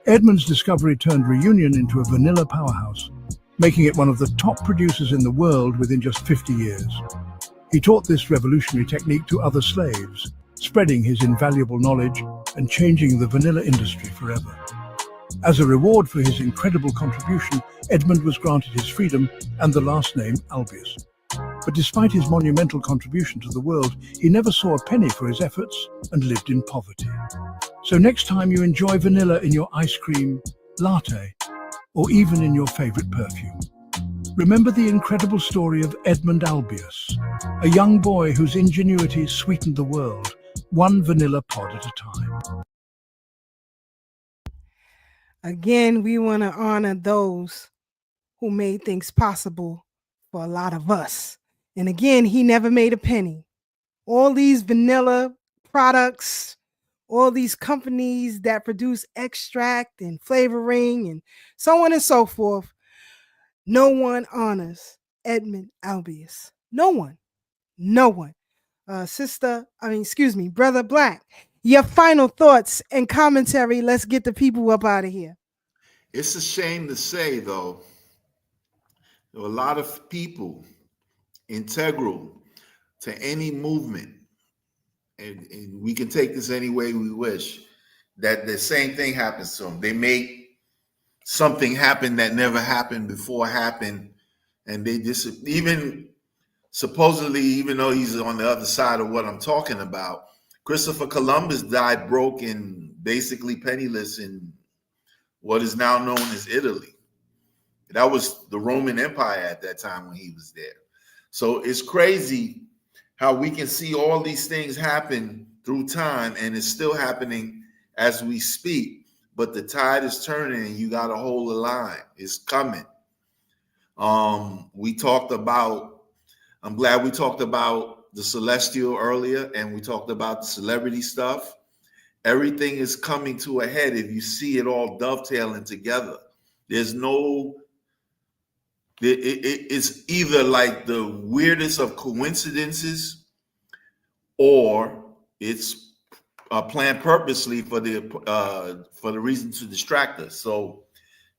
Edmund's discovery turned Reunion into a vanilla powerhouse, making it one of the top producers in the world within just 50 years. He taught this revolutionary technique to other slaves, spreading his invaluable knowledge and changing the vanilla industry forever. As a reward for his incredible contribution, Edmund was granted his freedom and the last name Albius. But despite his monumental contribution to the world, he never saw a penny for his efforts and lived in poverty. So next time you enjoy vanilla in your ice cream, latte, or even in your favorite perfume, remember the incredible story of Edmund Albius, a young boy whose ingenuity sweetened the world, one vanilla pod at a time. Again, we want to honor those who made things possible for a lot of us. And again, he never made a penny. All these vanilla products, all these companies that produce extract and flavoring and so on and so forth, no one honors Edmund Albius. No one. Brother Black, your final thoughts and commentary. Let's get the people up out of here. It's a shame to say, though, there are a lot of people integral to any movement, and we can take this any way we wish, that the same thing happens to them. They make something happen that never happened before happen, and they just even supposedly, even though he's on the other side of what I'm talking about, Christopher Columbus died broke and basically penniless in what is now known as Italy. That was the Roman Empire at that time when he was there. So it's crazy how we can see all these things happen through time, and it's still happening as we speak. But the tide is turning, and you got to hold the line. It's coming. We talked about, I'm glad we talked about the celestial earlier, and we talked about the celebrity stuff. Everything is coming to a head if you see it all dovetailing together. There's no, it's either like the weirdest of coincidences, or it's planned purposely for the reason to distract us. So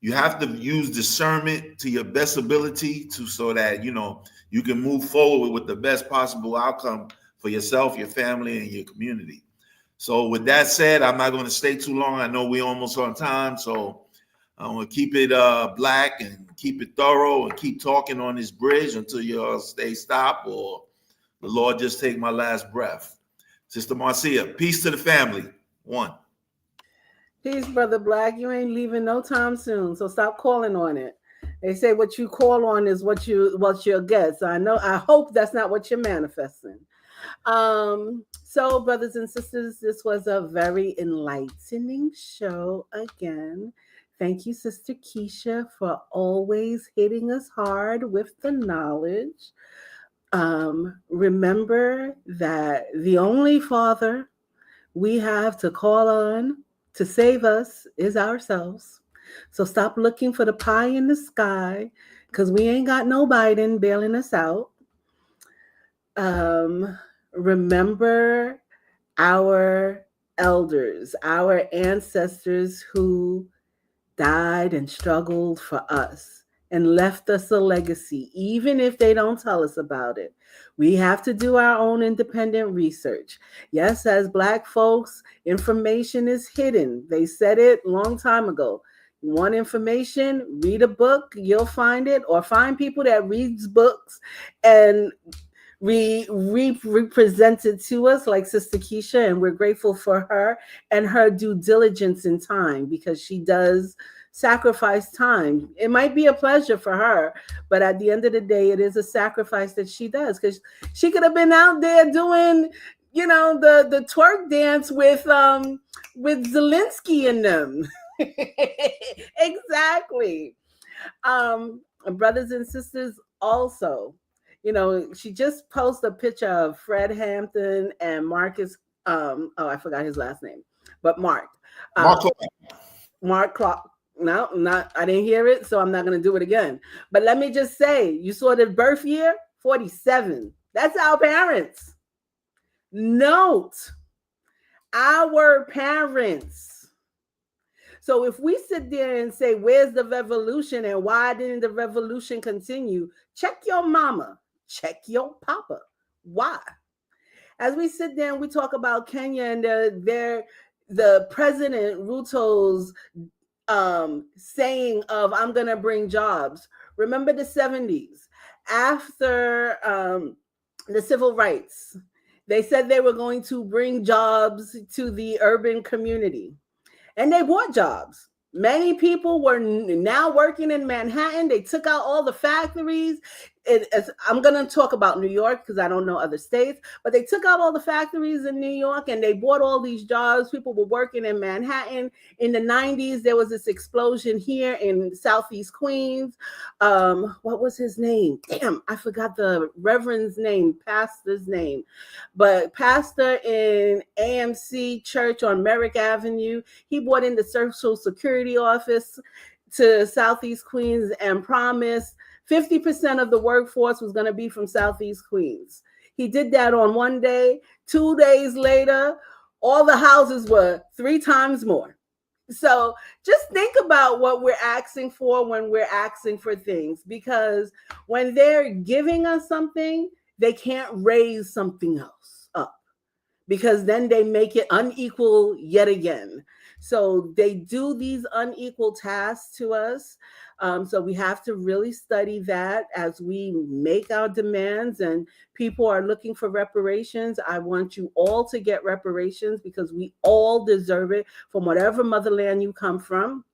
you have to use discernment to your best ability so that you can move forward with the best possible outcome for yourself, your family, and your community. So with that said, I'm not going to stay too long. I know we're almost on time, so I'm going to keep it black and keep it thorough and keep talking on this bridge until you all stay stopped or the Lord just take my last breath. Sister Marcia, peace to the family. One. Peace, Brother Black. You ain't leaving no time soon, so stop calling on it. They say what you call on is what you'll get. So I hope that's not what you're manifesting. So, brothers and sisters, this was a very enlightening show again. Thank you, Sister Keisha, for always hitting us hard with the knowledge. Remember that the only Father we have to call on to save us is ourselves. So stop looking for the pie in the sky, because we ain't got no Biden bailing us out. Remember our elders, our ancestors who died and struggled for us and left us a legacy, even if they don't tell us about it. We have to do our own independent research. Yes, as Black folks, information is hidden. They said it a long time ago. You want information? Read a book, you'll find it, or find people that reads books and represented to us, like Sister Keisha, and we're grateful for her and her due diligence in time, because she does sacrifice time. It might be a pleasure for her, but at the end of the day, it is a sacrifice that she does, because she could have been out there doing, the twerk dance with Zelensky and them. Exactly. Brothers and sisters, also, she just posted a picture of Fred Hampton and Marcus. I forgot his last name, but Mark Clark. No, I didn't hear it, so I'm not going to do it again. But let me just say, you saw the birth year, 47. That's our parents. Note, our parents. So if we sit there and say, where's the revolution and why didn't the revolution continue? Check your mama, check your papa. Why? As we sit there and we talk about Kenya and the President Ruto's saying of, I'm going to bring jobs. Remember the 70s, after the civil rights, they said they were going to bring jobs to the urban community. And they brought jobs. Many people were now working in Manhattan. They took out all the factories. I'm going to talk about New York because I don't know other states, but they took out all the factories in New York and they bought all these jobs. People were working in Manhattan. In the 90s, there was this explosion here in Southeast Queens. What was his name? Damn, I forgot the reverend's name, pastor's name. But pastor in AMC Church on Merrick Avenue, he brought in the Social Security office to Southeast Queens and promised 50% of the workforce was going to be from Southeast Queens. He did that on one day. 2 days later, all the houses were 3 times more. So just think about what we're asking for when we're asking for things, because when they're giving us something, they can't raise something else up, because then they make it unequal yet again. So they do these unequal tasks to us. So we have to really study that as we make our demands, and people are looking for reparations. I want you all to get reparations because we all deserve it from whatever motherland you come from.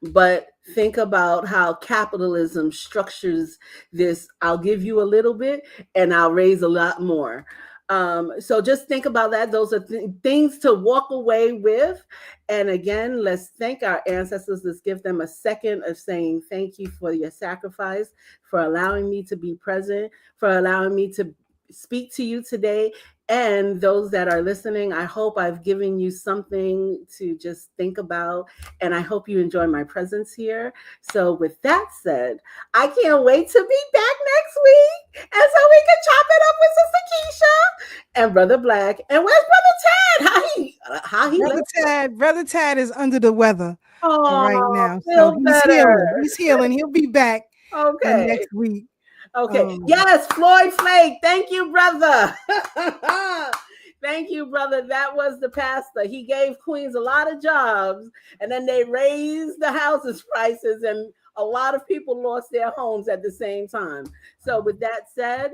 But think about how capitalism structures this. I'll give you a little bit and I'll raise a lot more. So just think about that. Those are things to walk away with. And again, let's thank our ancestors. Let's give them a second of saying thank you for your sacrifice, for allowing me to be present, for allowing me to speak to you today. And those that are listening, I hope I've given you something to just think about. And I hope you enjoy my presence here. So with that said, I can't wait to be back next week. And so we can chop it up with Sister Keisha and Brother Black. And where's Brother Ted? How he Brother Tad is under the weather right now. feel So he's better. healing. He's healing. He'll be back Okay. next week. Okay. Yes, Floyd Flake. Thank you, brother. Thank you, brother. That was the pastor. He gave Queens a lot of jobs, and then they raised the houses prices, and a lot of people lost their homes at the same time. So with that said,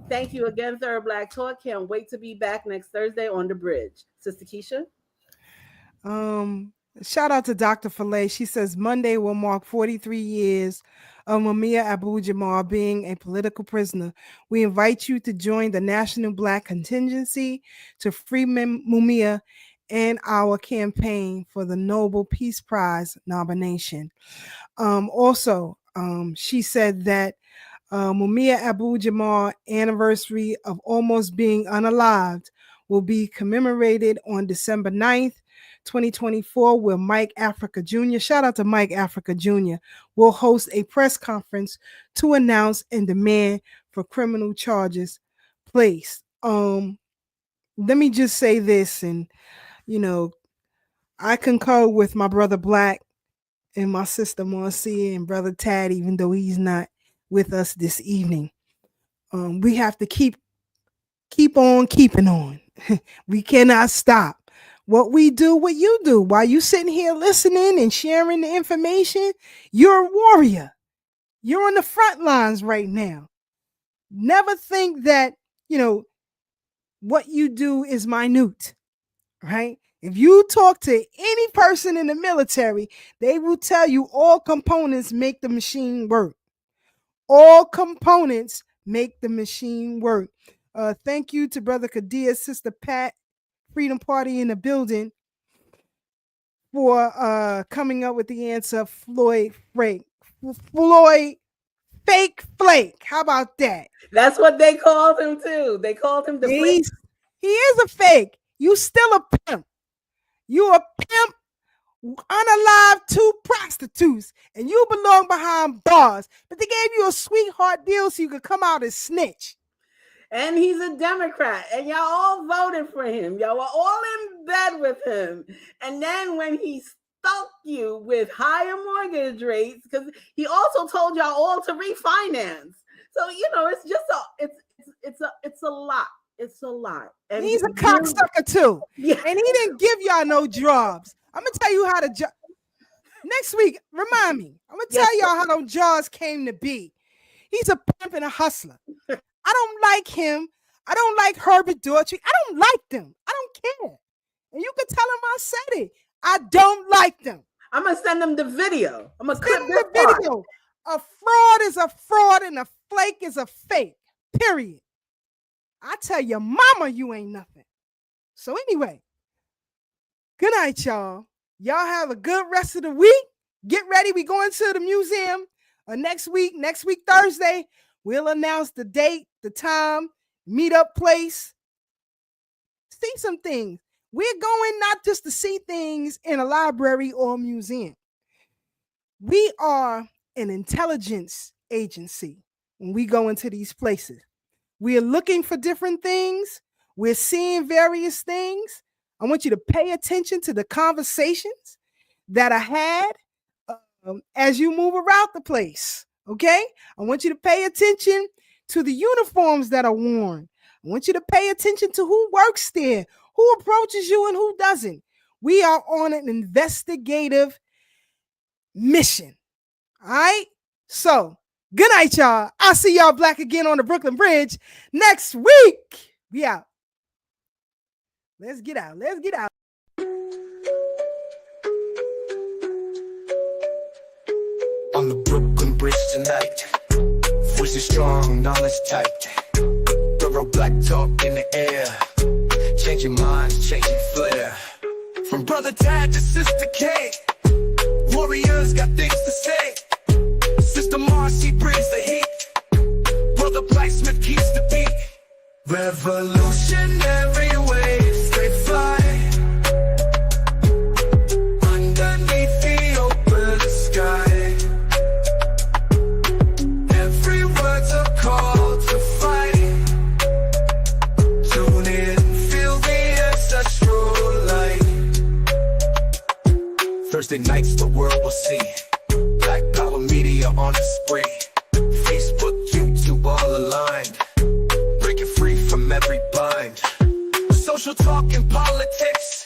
thank you again, Third Black Talk. Can't wait to be back next Thursday on the bridge. Sister Keisha? Shout out to Dr. Falay. She says Monday will mark 43 years of Mumia Abu-Jamal being a political prisoner. We invite you to join the National Black Contingency to free Mumia and our campaign for the Nobel Peace Prize nomination. Also, she said that Mumia Abu-Jamal anniversary of almost being unalived will be commemorated on December 9th, 2024, where Mike Africa Jr., shout out to Mike Africa Jr., will host a press conference to announce and demand for criminal charges placed. Let me just say this, and I concur with my brother Black and my sister Marcia and brother Tad, even though he's not with us this evening. We have to keep on keeping on. We cannot stop. What we do, what you do, while you sitting here listening and sharing the information, you're a warrior. You're on the front lines right now. Never think that, what you do is minute, right? If you talk to any person in the military, they will tell you all components make the machine work. All components make the machine work. Thank you to Brother Kadia, Sister Pat, Freedom Party in the building, for coming up with the answer. Floyd Fake Flake. How about that? That's what they called him too. They called him the Flake. He is a fake. You still a pimp. You a pimp, unalive, 2 prostitutes, and you belong behind bars. But they gave you a sweetheart deal so you could come out and snitch. And he's a Democrat, and y'all all voted for him. Y'all were all in bed with him. And then when he stuck you with higher mortgage rates, because he also told y'all all to refinance. So it's just it's a lot. It's a lot. And he's a cocksucker too. Yeah. And he didn't give y'all no jobs. I'm gonna tell you how to next week. Remind me. I'm gonna tell y'all how those jobs came to be. He's a pimp and a hustler. I don't like him. I don't like Herbert Daughtry. I don't like them. I don't care. And you can tell him I said it. I don't like them. I'm gonna send them the video. I'm gonna send them the video. A fraud is a fraud and a flake is a fake. Period. I tell your mama you ain't nothing. So anyway, good night, y'all. Y'all have a good rest of the week. Get ready. We going to the museum next week, Thursday. We'll announce the date, the time, meetup place. See some things. We're going not just to see things in a library or a museum. We are an intelligence agency when we go into these places. We are looking for different things. We're seeing various things. I want you to pay attention to the conversations that are had as you move around the place. Okay? I want you to pay attention to the uniforms that are worn. I want you to pay attention to who works there, who approaches you and who doesn't. We are on an investigative mission. All right? So, good night, y'all. I'll see y'all black again on the Brooklyn Bridge next week. We out. Let's get out. Let's get out. On the Brooklyn Bridge tonight, voices strong, knowledge tight. Thorough black talk in the air, changing minds, changing flair. From brother Tad to sister K, warriors got things to say. Sister Marcy brings the heat, brother Blacksmith keeps the beat. Revolutionary waves, they fly underneath the open sky. Every word's a call to fight. Tune in, feel the ancestral light. Thursday nights the world will see Black Power media on the spree. Facebook, YouTube all aligned, breaking free from every bind. Social talk and politics,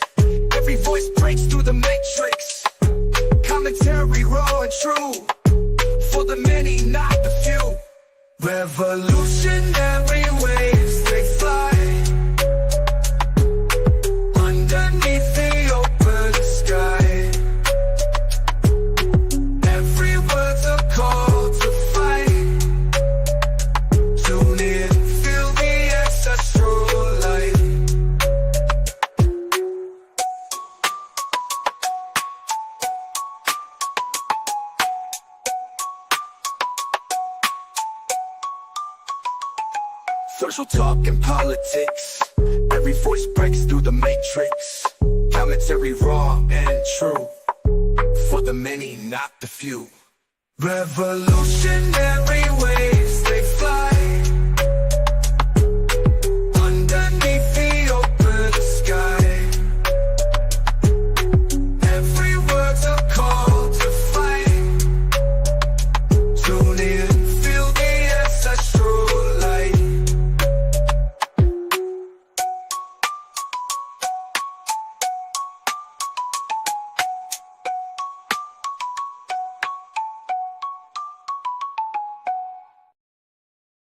every voice breaks through the matrix. Commentary raw and true, for the many, not the few. Revolutionary waves, they fly underneath the open sky. Every word's a call to fight. Tune in, feel the ancestral light. Social talk and politics, every voice breaks through the matrix. Commentary raw and true, for the many, not the few. Revolutionary waves.